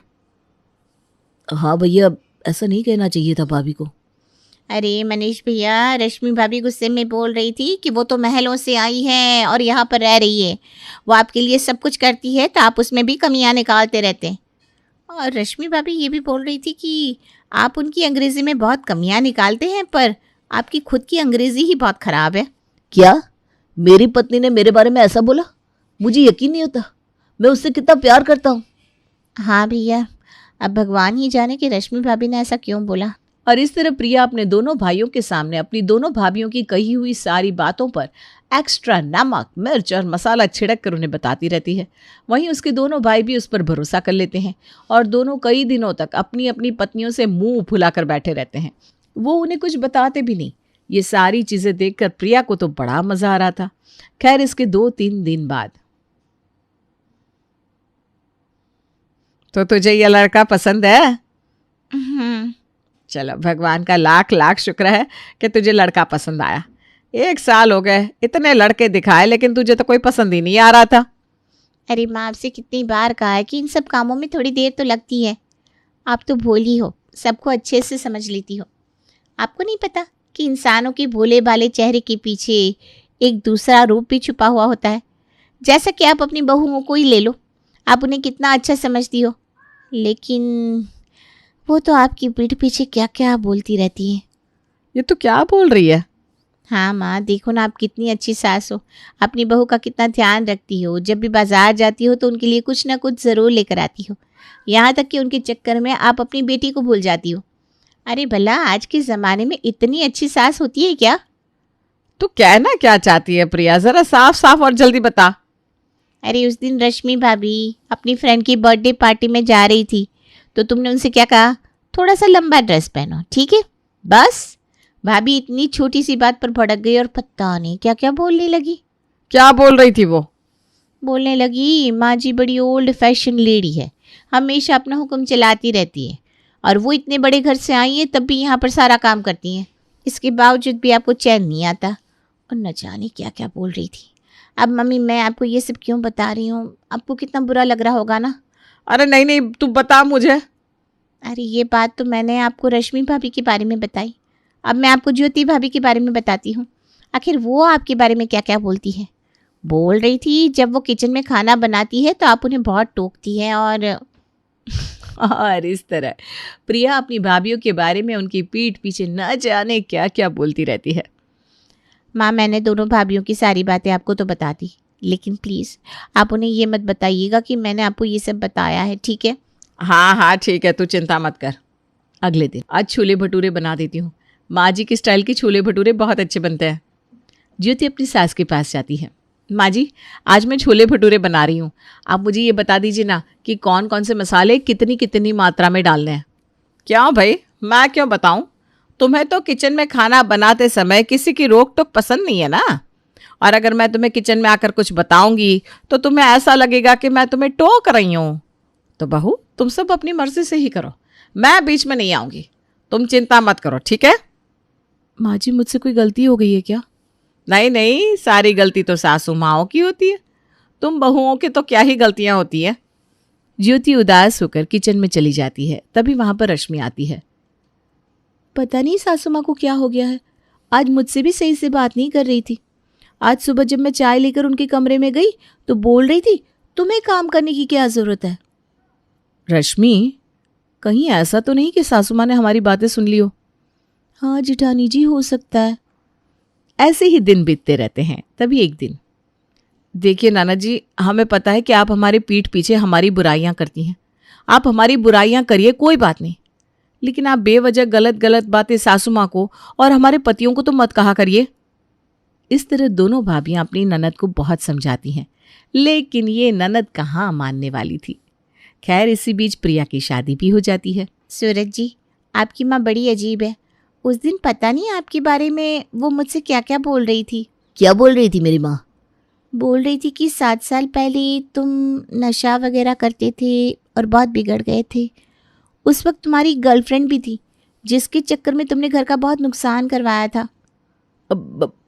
हाँ भैया, ऐसा नहीं कहना चाहिए था भाभी को। अरे मनीष भैया, रश्मि भाभी गुस्से में बोल रही थी कि वो तो महलों से आई है और यहाँ पर रह रही है, वो आपके लिए सब कुछ करती है तो आप उसमें भी कमियां निकालते रहते हैं। और रश्मि भाभी ये भी बोल रही थी कि आप उनकी अंग्रेजी में बहुत कमियां निकालते हैं, पर आपकी खुद की अंग्रेजी ही बहुत ख़राब है। क्या मेरी पत्नी ने मेरे बारे में ऐसा बोला? मुझे यकीन नहीं होता, मैं उससे कितना प्यार करता हूँ। हाँ भैया, अब भगवान ही जाने कि रश्मि भाभी ने ऐसा क्यों बोला। और इस तरह प्रिया अपने दोनों भाइयों के सामने अपनी दोनों भाभियों की कही हुई सारी बातों पर एक्स्ट्रा नमक, मिर्च और मसाला छिड़क कर उन्हें बताती रहती है। वहीं उसके दोनों भाई भी उस पर भरोसा कर लेते हैं और दोनों कई दिनों तक अपनी अपनी पत्नियों से मुंह फुलाकर बैठे रहते हैं। वो उन्हें कुछ बताते भी नहीं। ये सारी चीजें देखकर प्रिया को तो बड़ा मजा आ रहा था। खैर, इसके 2-3 दिन बाद तो तुझे ये लड़का पसंद है? चलो, भगवान का लाख लाख शुक्र है कि तुझे लड़का पसंद आया। 1 साल हो गए, इतने लड़के दिखाए, लेकिन तुझे तो कोई पसंद ही नहीं आ रहा था। अरे माँ, आपसे कितनी बार कहा है कि इन सब कामों में थोड़ी देर तो लगती है। आप तो भोली हो, सबको अच्छे से समझ लेती हो। आपको नहीं पता कि इंसानों के भोले भाले चेहरे के पीछे एक दूसरा रूप भी छुपा हुआ होता है। जैसा कि आप अपनी बहुओं को ही ले लो, आप उन्हें कितना अच्छा समझती हो, लेकिन वो तो आपकी पीठ पीछे क्या क्या बोलती रहती है। ये तो क्या बोल रही है? हाँ माँ, देखो ना, आप कितनी अच्छी सास हो, अपनी बहू का कितना ध्यान रखती हो। जब भी बाजार जाती हो तो उनके लिए कुछ ना कुछ ज़रूर लेकर आती हो। यहाँ तक कि उनके चक्कर में आप अपनी बेटी को भूल जाती हो। अरे भला, आज के ज़माने में इतनी अच्छी सास होती है क्या? तू कहना क्या चाहती है प्रिया? जरा साफ साफ और जल्दी बता। अरे उस दिन रश्मि भाभी अपनी फ्रेंड की बर्थडे पार्टी में जा रही थी, तो तुमने उनसे क्या कहा? थोड़ा सा लंबा ड्रेस पहनो, ठीक है? बस भाभी इतनी छोटी सी बात पर भड़क गई और पता नहीं क्या क्या बोलने लगी। क्या बोल रही थी वो? बोलने लगी, माँ जी बड़ी ओल्ड फैशन लेडी है, हमेशा अपना हुक्म चलाती रहती है, और वो इतने बड़े घर से आई है तब भी यहाँ पर सारा काम करती हैं। इसके बावजूद भी आपको चैन नहीं आता। और न जाने क्या क्या बोल रही थी। अब मम्मी, मैं आपको ये सब क्यों बता रही हूँ? आपको कितना बुरा लग रहा होगा ना। अरे नहीं नहीं, तू बता मुझे। अरे ये बात तो मैंने आपको रश्मि भाभी के बारे में बताई, अब मैं आपको ज्योति भाभी के बारे में बताती हूँ। आखिर वो आपके बारे में क्या क्या बोलती है। बोल रही थी जब वो किचन में खाना बनाती है तो आप उन्हें बहुत टोकती हैं और इस तरह प्रिया अपनी भाभियों के बारे में उनकी पीठ पीछे न जाने क्या क्या बोलती रहती है। माँ, मैंने दोनों भाभियों की सारी बातें आपको तो बता दी, लेकिन प्लीज़ आप उन्हें ये मत बताइएगा कि मैंने आपको ये सब बताया है, ठीक है? हाँ हाँ ठीक है, तू चिंता मत कर। अगले दिन आज छोले भटूरे बना देती हूँ। माँ जी की स्टाइल के छोले भटूरे बहुत अच्छे बनते हैं। ज्योति अपनी सास के पास जाती है। माँ जी, आज मैं छोले भटूरे बना रही हूँ, आप मुझे ये बता दीजिए ना कि कौन कौन से मसाले कितनी कितनी मात्रा में डालने हैं। क्यों भाई, मैं क्यों बताऊं? तुम्हें तो किचन में खाना बनाते समय किसी की रोक टोक पसंद नहीं है ना। और अगर मैं तुम्हें किचन में आकर कुछ बताऊंगी तो तुम्हें ऐसा लगेगा कि मैं तुम्हें टोक रही हूँ। तो बहू, तुम सब अपनी मर्जी से ही करो, मैं बीच में नहीं आऊंगी। तुम चिंता मत करो, ठीक है? माँ जी, मुझसे कोई गलती हो गई है क्या? नहीं नहीं, सारी गलती तो सासू माओं की होती है, तुम बहुओं की तो क्या ही गलतियां होती है। ज्योति उदास होकर किचन में चली जाती है। तभी वहां पर रश्मि आती है। पता नहीं सासू माँ को क्या हो गया है, आज मुझसे भी सही से बात नहीं कर रही थी। आज सुबह जब मैं चाय लेकर उनके कमरे में गई तो बोल रही थी तुम्हें काम करने की क्या जरूरत है। रश्मि, कहीं ऐसा तो नहीं कि सासू माँ ने हमारी बातें सुन ली हो? हाँ जिठानी जी, हो सकता है। ऐसे ही दिन बीतते रहते हैं। तभी एक दिन, देखिए नाना जी, हमें पता है कि आप हमारे पीठ पीछे हमारी बुराइयां करती हैं। आप हमारी बुराइयां करिए, कोई बात नहीं, लेकिन आप बेवजह गलत गलत बातें सासू माँ को और हमारे पतियों को तो मत कहा करिए। इस तरह दोनों भाभियां अपनी ननद को बहुत समझाती हैं, लेकिन ये ननद कहाँ मानने वाली थी। खैर, इसी बीच प्रिया की शादी भी हो जाती है। सूरज जी, आपकी माँ बड़ी अजीब है। उस दिन पता नहीं आपके बारे में वो मुझसे क्या क्या बोल रही थी। क्या बोल रही थी मेरी माँ? बोल रही थी कि 7 साल पहले तुम नशा वगैरह करते थे और बहुत बिगड़ गए थे। उस वक्त तुम्हारी गर्लफ्रेंड भी थी जिसके चक्कर में तुमने घर का बहुत नुकसान करवाया था।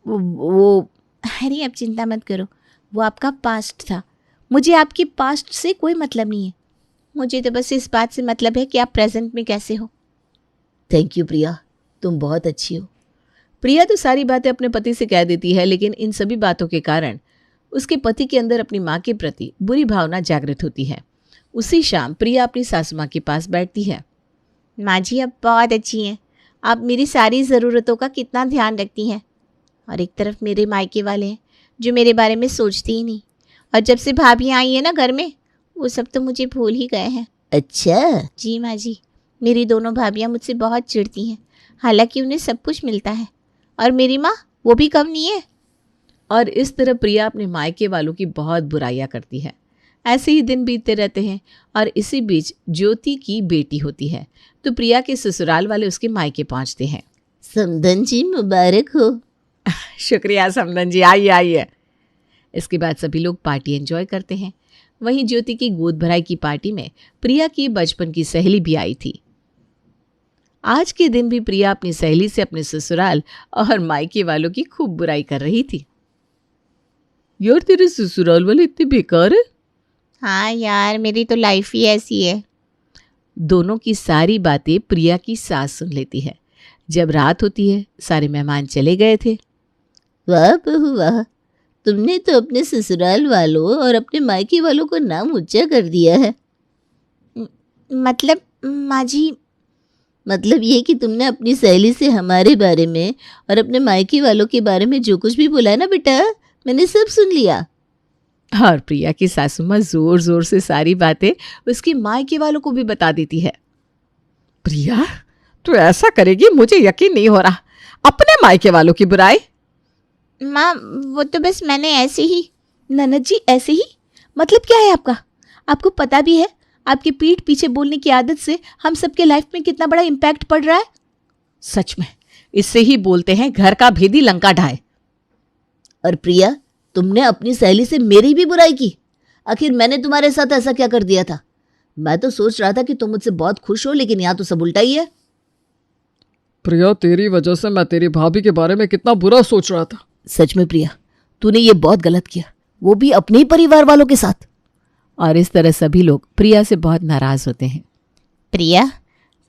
वो अरे अब चिंता मत करो, वो आपका पास्ट था। मुझे आपके पास्ट से कोई मतलब नहीं है, मुझे तो बस इस बात से मतलब है कि आप प्रेजेंट में कैसे हो। थैंक यू प्रिया, तुम बहुत अच्छी हो। प्रिया तो सारी बातें अपने पति से कह देती है, लेकिन इन सभी बातों के कारण उसके पति के अंदर अपनी माँ के प्रति बुरी भावना जागृत होती है। उसी शाम प्रिया अपनी सासू माँ के पास बैठती है। माँ जी, आप बहुत अच्छी हैं, आप मेरी सारी ज़रूरतों का कितना ध्यान रखती हैं। और एक तरफ मेरे मायके वाले हैं जो मेरे बारे में सोचते ही नहीं, और जब से भाभी आई है ना घर में, वो सब तो मुझे भूल ही गए हैं। अच्छा, जी माँ जी, मेरी दोनों भाभियाँ मुझसे बहुत चिढ़ती हैं, हालांकि उन्हें सब कुछ मिलता है, और मेरी माँ वो भी कम नहीं है। और इस तरह प्रिया अपने मायके वालों की बहुत बुराइयां करती है। ऐसे ही दिन बीतते रहते हैं और इसी बीच ज्योति की बेटी होती है तो प्रिया के ससुराल वाले उसके मायके पहुंचते हैं। समधन जी मुबारक हो। शुक्रिया समधन जी, आइए आइए। इसके बाद सभी लोग पार्टी एंजॉय करते हैं। वहीं ज्योति की गोद भराई की पार्टी में प्रिया की बचपन की सहेली भी आई थी। आज के दिन भी प्रिया अपनी सहेली से अपने ससुराल और मायके वालों की खूब बुराई कर रही थी। यार तेरे ससुराल वाले इतने बेकार है। हाँ यार, मेरी तो लाइफ ही ऐसी है। दोनों की सारी बातें प्रिया की सास सुन लेती है। जब रात होती है, सारे मेहमान चले गए थे। वाह बहू वाह, तुमने तो अपने ससुराल वालों और अपने मायके वालों को नाम ऊंचा कर दिया है। मतलब माँ जी, मतलब ये कि तुमने अपनी सहेली से हमारे बारे में और अपने मायके वालों के बारे में जो कुछ भी बोला है ना बेटा, मैंने सब सुन लिया। और प्रिया की सासू माँ जोर जोर से सारी बातें उसकी मायके वालों को भी बता देती है। प्रिया, तू ऐसा करेगी मुझे यकीन नहीं हो रहा। अपने मायके वालों की बुराई। माँ वो तो बस मैंने ऐसे ही। ननद जी ऐसे ही? मतलब क्या है आपका? आपको पता भी है आपकी पीठ पीछे बोलने की आदत से हम सबके लाइफ में कितना बड़ा इम्पैक्ट पड़ रहा है। सच में इससे ही बोलते हैं घर का भेदी लंका ढाए। और प्रिया, तुमने अपनी सहेली से मेरी भी बुराई की। आखिर मैंने तुम्हारे साथ ऐसा क्या कर दिया था? मैं तो सोच रहा था कि तुम मुझसे बहुत खुश हो, लेकिन यहाँ तो सब उल्टा ही है। प्रिया, तेरी वजह से मैं तेरी भाभी के बारे में कितना बुरा सोच रहा था। सच में प्रिया, तूने ये बहुत गलत किया, वो भी अपने ही परिवार वालों के साथ। और इस तरह सभी लोग प्रिया से बहुत नाराज होते हैं। प्रिया,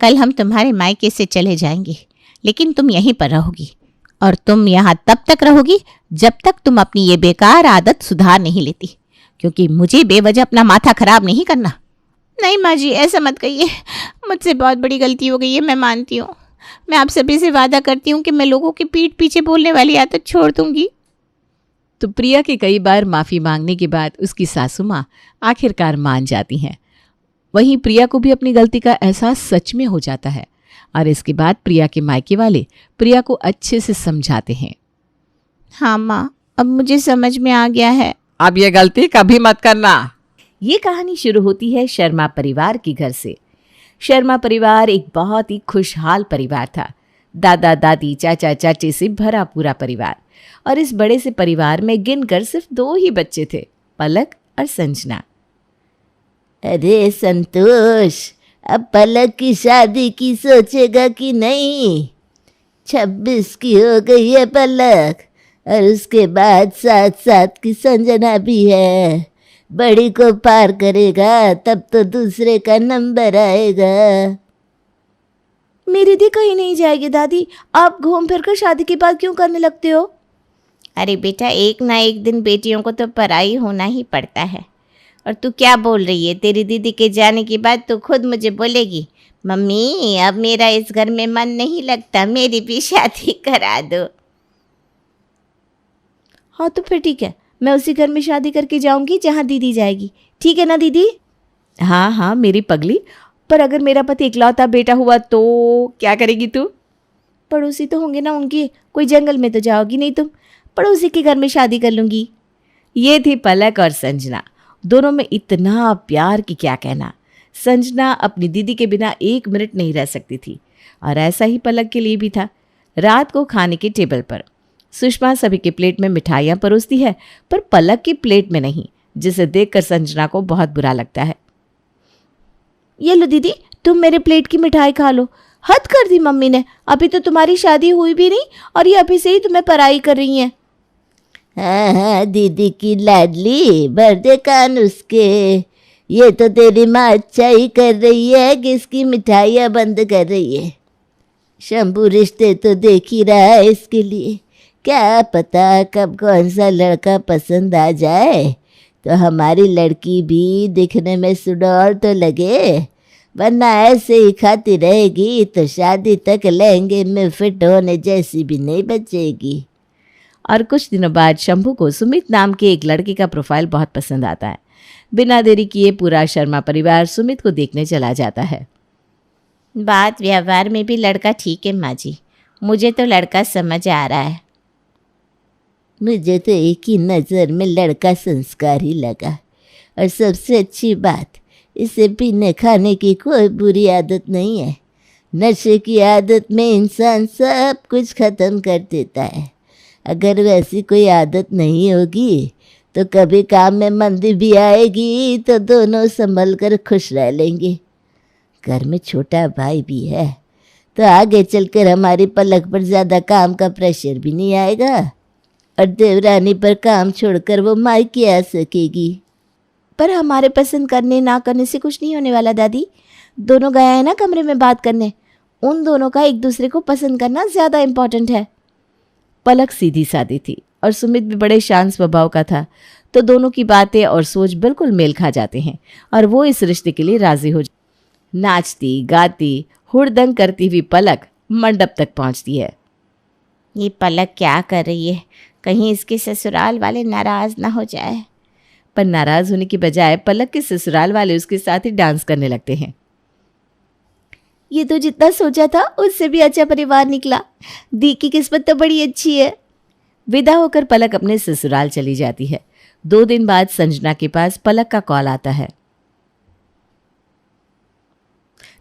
कल हम तुम्हारे मायके से चले जाएंगे, लेकिन तुम यहीं पर रहोगी, और तुम यहाँ तब तक रहोगी जब तक तुम अपनी ये बेकार आदत सुधार नहीं लेती, क्योंकि मुझे बेवजह अपना माथा खराब नहीं करना। नहीं माँ जी, ऐसा मत कहिए, मुझसे बहुत बड़ी गलती हो गई है, मैं मानती हूँ। मैं आप सभी से वादा करती हूँ कि मैं लोगों की पीठ पीछे बोलने वाली आदत छोड़ दूंगी। तो प्रिया के कई बार माफ़ी मांगने के बाद उसकी सासू माँ आखिरकार मान जाती हैं। वहीं प्रिया को भी अपनी गलती का एहसास सच में हो जाता है और इसके बाद प्रिया के मायके वाले प्रिया को अच्छे से समझाते हैं। हाँ माँ, अब मुझे समझ में आ गया है। अब ये गलती कभी मत करना। ये कहानी शुरू होती है शर्मा परिवार के घर से। शर्मा परिवार एक बहुत ही खुशहाल परिवार था। दादा दादी चाचा चाची से भरा पूरा परिवार। और इस बड़े से परिवार में गिनकर सिर्फ 2 ही बच्चे थे, पलक और संजना। अरे संतोष, अब पलक की शादी की सोचेगा कि नहीं? 26 की हो गई है पलक, और उसके बाद 7 की संजना भी है। बड़ी को पार करेगा तब तो दूसरे का नंबर आएगा। मेरी दी कहीं नहीं जाएगी दादी, आप घूम फिर कर शादी की बात क्यों करने लगते हो? अरे बेटा, एक ना एक दिन बेटियों को तो पराई होना ही पड़ता है। और तू क्या बोल रही है? तेरी दीदी के जाने के बाद तो खुद मुझे बोलेगी, मम्मी अब मेरा इस घर में मन नहीं लगता, मेरी भी शादी करा दो। हाँ तो फिर ठीक है, मैं उसी घर में शादी करके जाऊंगी जहाँ दीदी जाएगी। ठीक है ना दीदी? हाँ हाँ मेरी पगली, पर अगर मेरा पति इकलौता बेटा हुआ तो क्या करेगी तू? पड़ोसी तो होंगे ना उनके, कोई जंगल में तो जाओगी नहीं तुम, पड़ोसी के घर में शादी कर लूंगी। ये थी पलक और संजना। दोनों में इतना प्यार कि क्या कहना। संजना अपनी दीदी के बिना 1 मिनट नहीं रह सकती थी, और ऐसा ही पलक के लिए भी था। रात को खाने के टेबल पर सुषमा सभी के प्लेट में मिठाइयाँ परोसती है, पर पलक की प्लेट में नहीं, जिसे देखकर संजना को बहुत बुरा लगता है। ये लो दीदी, तुम मेरे प्लेट की मिठाई खा लो। हद कर दी मम्मी ने, अभी तो तुम्हारी शादी हुई भी नहीं और ये अभी से ही तुम्हें पराई कर रही हैं। हाँ हाँ दीदी की लाडली, भर दे कान उसके। ये तो तेरी माँ अच्छा ही कर रही है कि इसकी मिठाइयाँ बंद कर रही है। शंभू रिश्ते तो देख ही रहा है इसके लिए, क्या पता कब कौन सा लड़का पसंद आ जाए, तो हमारी लड़की भी दिखने में सुडौल तो लगे, वरना ऐसे ही खाती रहेगी तो शादी तक लहंगे में फिट होने जैसी भी नहीं बचेगी। और कुछ दिनों बाद शंभू को सुमित नाम के एक लड़के का प्रोफाइल बहुत पसंद आता है। बिना देरी किए पूरा शर्मा परिवार सुमित को देखने चला जाता है। बात व्यवहार में भी लड़का ठीक है माँ जी, मुझे तो लड़का समझ आ रहा है। मुझे तो एक ही नज़र में लड़का संस्कारी लगा, और सबसे अच्छी बात, इसे पीने खाने की कोई बुरी आदत नहीं है। नशे की आदत में इंसान सब कुछ ख़त्म कर देता है। अगर वैसी कोई आदत नहीं होगी तो कभी काम में मंदी भी आएगी तो दोनों संभल कर खुश रह लेंगे। घर में छोटा भाई भी है तो आगे चलकर हमारी पलक पर ज़्यादा काम का प्रेशर भी नहीं आएगा, और देवरानी पर काम छोड़कर वो मायके आ सकेगी। पर हमारे पसंद करने ना करने से कुछ नहीं होने वाला दादी। दोनों गए हैं ना कमरे में बात करने, उन दोनों का एक दूसरे को पसंद करना ज़्यादा इम्पोर्टेंट है। पलक सीधी सादी थी और सुमित भी बड़े शांत स्वभाव का था, तो दोनों की बातें और सोच बिल्कुल मेल खा जाते हैं और वो इस रिश्ते के लिए राजी हो नाचती गाती हुड़दंग करती हुई पलक मंडप तक पहुंचती है। ये पलक क्या कर रही है, कहीं इसके ससुराल वाले नाराज़ ना हो जाए। पर नाराज होने की बजाय पलक के ससुराल वाले उसके साथ ही डांस करने लगते हैं। ये तो जितना सोचा था उससे भी अच्छा परिवार निकला। दी की किस्मत तो बड़ी अच्छी है। विदा होकर पलक अपने ससुराल चली जाती है। 2 दिन बाद संजना के पास पलक का कॉल आता है।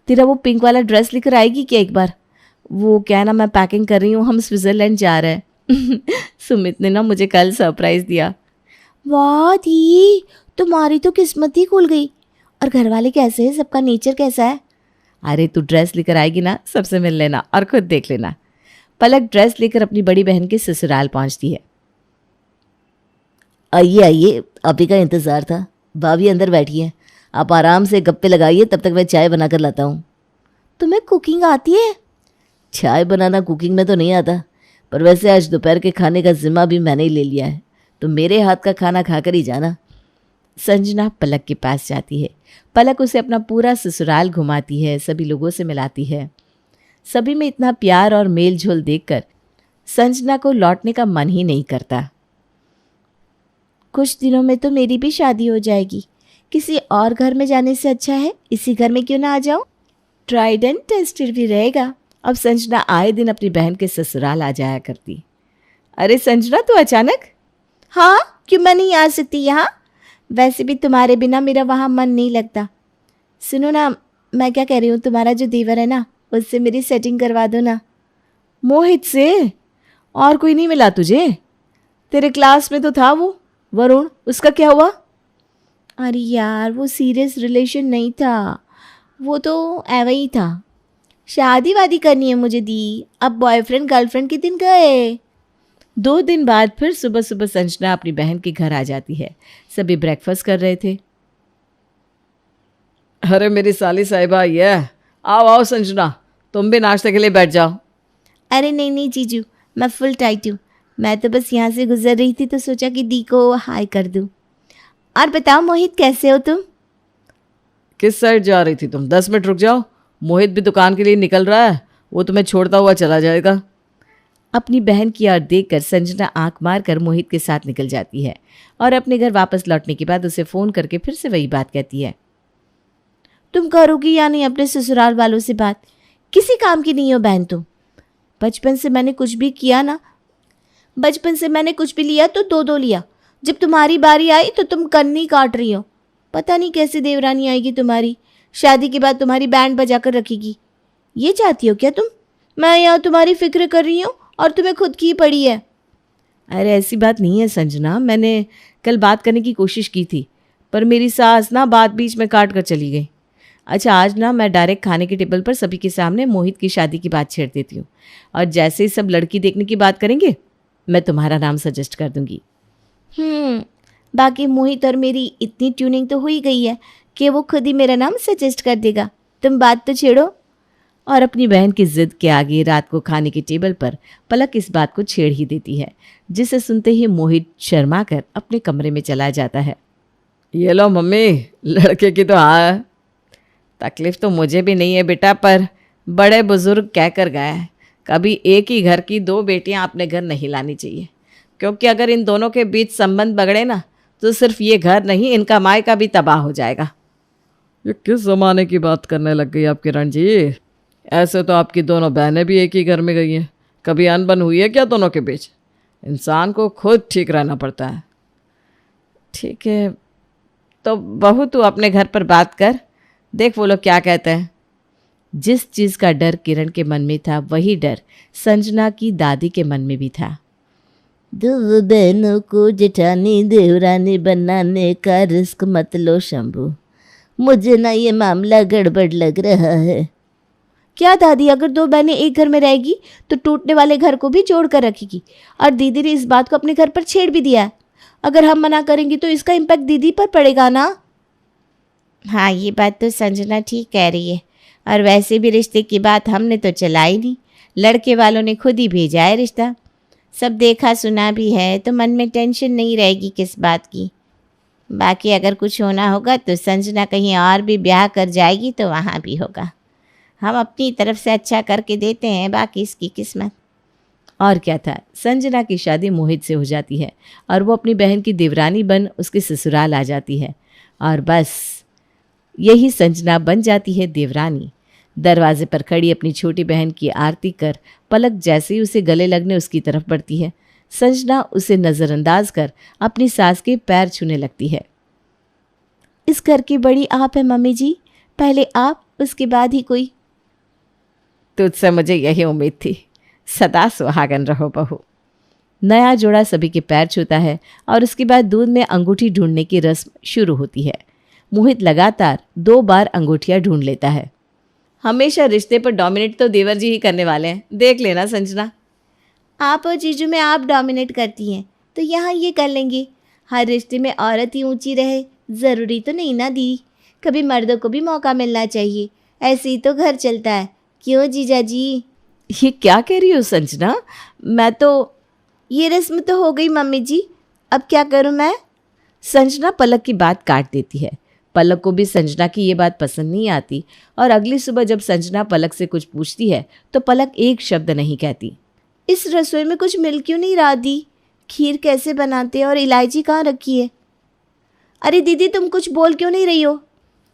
तेरा वो पिंक वाला ड्रेस लेकर आएगी क्या एक बार? वो क्या ना, मैं पैकिंग कर रही हूँ, हम स्विट्जरलैंड जा रहे हैं। सुमित ने ना मुझे कल सरप्राइज दिया। वाह दी, तुम्हारी तो किस्मत ही खुल गई। और घर वाले कैसे हैं, सबका नेचर कैसा है? अरे तू ड्रेस लेकर आएगी ना, सबसे मिल लेना और खुद देख लेना। पलक ड्रेस लेकर अपनी बड़ी बहन के ससुराल पहुंचती है। आइए आइए, आप ही का इंतज़ार था। भाभी अंदर बैठी है, आप आराम से गप्पे लगाइए, तब तक मैं चाय बना कर लाता हूँ। तुम्हें कुकिंग आती है? चाय बनाना कुकिंग में तो नहीं आता, पर वैसे आज दोपहर के खाने का जिम्मा भी मैंने ही ले लिया है, तो मेरे हाथ का खाना खाकर ही जाना। संजना पलक के पास जाती है। पलक उसे अपना पूरा ससुराल घुमाती है, सभी लोगों से मिलाती है। सभी में इतना प्यार और मेल झोल देखकर संजना को लौटने का मन ही नहीं करता। कुछ दिनों में तो मेरी भी शादी हो जाएगी, किसी और घर में जाने से अच्छा है इसी घर में क्यों ना आ जाऊं। ट्राइड एंड टेस्टेड भी रहेगा। अब संजना आए दिन अपनी बहन के ससुराल आ जाया करती। अरे संजना, तू अचानक? हाँ, क्यों मैं नहीं आ सकती यहाँ? वैसे भी तुम्हारे बिना मेरा वहाँ मन नहीं लगता। सुनो ना, मैं क्या कह रही हूँ, तुम्हारा जो देवर है ना, उससे मेरी सेटिंग करवा दो ना। मोहित से? और कोई नहीं मिला तुझे? तेरे क्लास में तो था वो वरुण, उसका क्या हुआ? अरे यार, वो सीरियस रिलेशन नहीं था, वो तो ऐवे ही था। शादी वादी करनी है मुझे दी, अब बॉयफ्रेंड गर्लफ्रेंड के दिन गए। 2 दिन बाद फिर सुबह सुबह संजना अपनी बहन के घर आ जाती है। सभी ब्रेकफास्ट कर रहे थे। अरे मेरी साली साहिबा, ये आओ आओ संजना, तुम भी नाश्ते के लिए बैठ जाओ। अरे नहीं नहीं जीजू, मैं फुल टाइट हूँ। मैं तो बस यहाँ से गुजर रही थी तो सोचा कि दी को हाय कर दूँ। और बताओ मोहित, कैसे हो तुम? किस साइड जा रही थी तुम? 10 मिनट रुक जाओ, मोहित भी दुकान के लिए निकल रहा है, वो तुम्हें छोड़ता हुआ चला जाएगा। अपनी बहन की ओर देखकर संजना आंख मारकर मोहित के साथ निकल जाती है और अपने घर वापस लौटने के बाद उसे फोन करके फिर से वही बात कहती है। तुम करोगी या नहीं अपने ससुराल वालों से बात? किसी काम की नहीं हो बहन तुम। बचपन से मैंने कुछ भी किया ना, बचपन से मैंने कुछ भी लिया तो 2-2 लिया। जब तुम्हारी बारी आई तो तुम कन्नी काट रही हो। पता नहीं कैसे देवरानी आएगी तुम्हारी, शादी के बाद तुम्हारी बैंड बजा कर रखेगी। ये चाहती हो क्या तुम? मैं यहाँ तुम्हारी फिक्र कर रही हूँ और तुम्हें खुद की पड़ी है। अरे ऐसी बात नहीं है संजना, मैंने कल बात करने की कोशिश की थी, पर मेरी सास ना बात बीच में काट कर चली गई। अच्छा, आज ना मैं डायरेक्ट खाने के टेबल पर सभी के सामने मोहित की शादी की बात छेड़ देती हूँ, और जैसे ही सब लड़की देखने की बात करेंगे मैं तुम्हारा नाम सजेस्ट कर दूंगी। बाकी मोहित और मेरी इतनी ट्यूनिंग तो हो ही गई है कि वो खुद ही मेरा नाम सजेस्ट कर देगा। तुम बात तो छेड़ो। और अपनी बहन की जिद के आगे रात को खाने के टेबल पर पलक इस बात को छेड़ ही देती है, जिसे सुनते ही मोहित शर्मा कर अपने कमरे में चला जाता है। ये लो मम्मी, लड़के की तो हाँ, तकलीफ तो मुझे भी नहीं है बेटा, पर बड़े बुजुर्ग कह कर गए हैं, कभी एक ही घर की 2 बेटियां अपने घर नहीं लानी चाहिए, क्योंकि अगर इन दोनों के बीच संबंध बगड़े ना तो सिर्फ ये घर नहीं, इनका मायका भी तबाह हो जाएगा। ये किस ज़माने की बात करने लग गई आप किरण जी? ऐसे तो आपकी दोनों बहनें भी एक ही घर में गई हैं, कभी अनबन हुई है क्या दोनों के बीच? इंसान को खुद ठीक रहना पड़ता है। ठीक है, तो बहू तू अपने घर पर बात कर, देख वो लोग क्या कहते हैं। जिस चीज़ का डर किरण के मन में था वही डर संजना की दादी के मन में भी था। दो बहनों को जेठानी देवरानी बनाने का रिस्क मत लो शंभू, मुझे ना ये मामला गड़बड़ लग रहा है। क्या दादी, अगर दो बहनें एक घर में रहेगी तो टूटने वाले घर को भी जोड़ कर रखेगी। और दीदी ने इस बात को अपने घर पर छेड़ भी दिया है। अगर हम मना करेंगे तो इसका इम्पैक्ट दीदी पर पड़ेगा ना। हाँ, ये बात तो संजना ठीक कह रही है। और वैसे भी रिश्ते की बात हमने तो चलाई नहीं, लड़के वालों ने खुद ही भेजा है रिश्ता। सब देखा सुना भी है तो मन में टेंशन नहीं रहेगी किस बात की। बाकी अगर कुछ होना होगा तो संजना कहीं और भी ब्याह कर जाएगी तो वहाँ भी होगा। हम अपनी तरफ से अच्छा करके देते हैं, बाकी इसकी किस्मत। और क्या था, संजना की शादी मोहित से हो जाती है और वो अपनी बहन की देवरानी बन उसके ससुराल आ जाती है। और बस यही संजना बन जाती है देवरानी। दरवाजे पर खड़ी अपनी छोटी बहन की आरती कर पलक जैसे ही उसे गले लगने उसकी तरफ बढ़ती है, संजना उसे नज़रअंदाज कर अपनी सास के पैर छूने लगती है। इस घर की बड़ी आप है मम्मी जी, पहले आप, उसके बाद ही कोई। तुझसे मुझे यही उम्मीद थी। सदा सुहागन रहो बहू। नया जोड़ा सभी के पैर छूता है और उसके बाद दूध में अंगूठी ढूंढने की रस्म शुरू होती है। मोहित लगातार 2 बार अंगूठियां ढूंढ लेता है। हमेशा रिश्ते पर डोमिनेट तो देवर जी ही करने वाले हैं, देख लेना संजना। आप और जीजू में आप डोमिनेट करती हैं तो यहाँ ये कर लेंगे। हर रिश्ते में औरत ही ऊंची रहे ज़रूरी तो नहीं ना दी, कभी मर्दों को भी मौका मिलना चाहिए। ऐसे ही तो घर चलता है, क्यों जीजा जी? ये क्या कह रही हो संजना? मैं तो ये रस्म तो हो गई मम्मी जी, अब क्या करूँ मैं? संजना पलक की बात काट देती है। पलक को भी संजना की ये बात पसंद नहीं आती और अगली सुबह जब संजना पलक से कुछ पूछती है तो पलक एक शब्द नहीं कहती। इस रसोई में कुछ मिल क्यों नहीं रहा दी? खीर कैसे बनाते हैं और इलायची कहाँ रखी है? अरे दीदी, तुम कुछ बोल क्यों नहीं रही हो?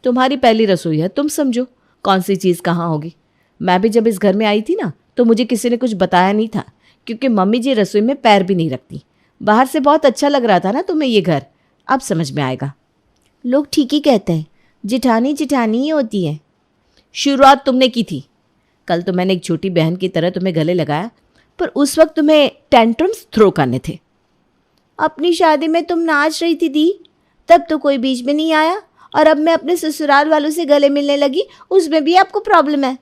तुम्हारी पहली रसोई है, तुम समझो कौन सी चीज़ कहाँ होगी। मैं भी जब इस घर में आई थी ना तो मुझे किसी ने कुछ बताया नहीं था, क्योंकि मम्मी जी रसोई में पैर भी नहीं रखती। बाहर से बहुत अच्छा लग रहा था ना तुम्हें ये घर, अब समझ में आएगा। लोग ठीक ही कहते हैं, जिठानी जिठानी ही होती है। शुरुआत तुमने की थी। कल तो मैंने एक छोटी बहन की तरह तुम्हें गले लगाया, पर उस वक्त तुम्हें टेंट्रम्स थ्रो करने थे। अपनी शादी में तुम नाच रही थी दी, तब तो कोई बीच में नहीं आया, और अब मैं अपने ससुराल वालों से गले मिलने लगी, उसमें भी आपको प्रॉब्लम है।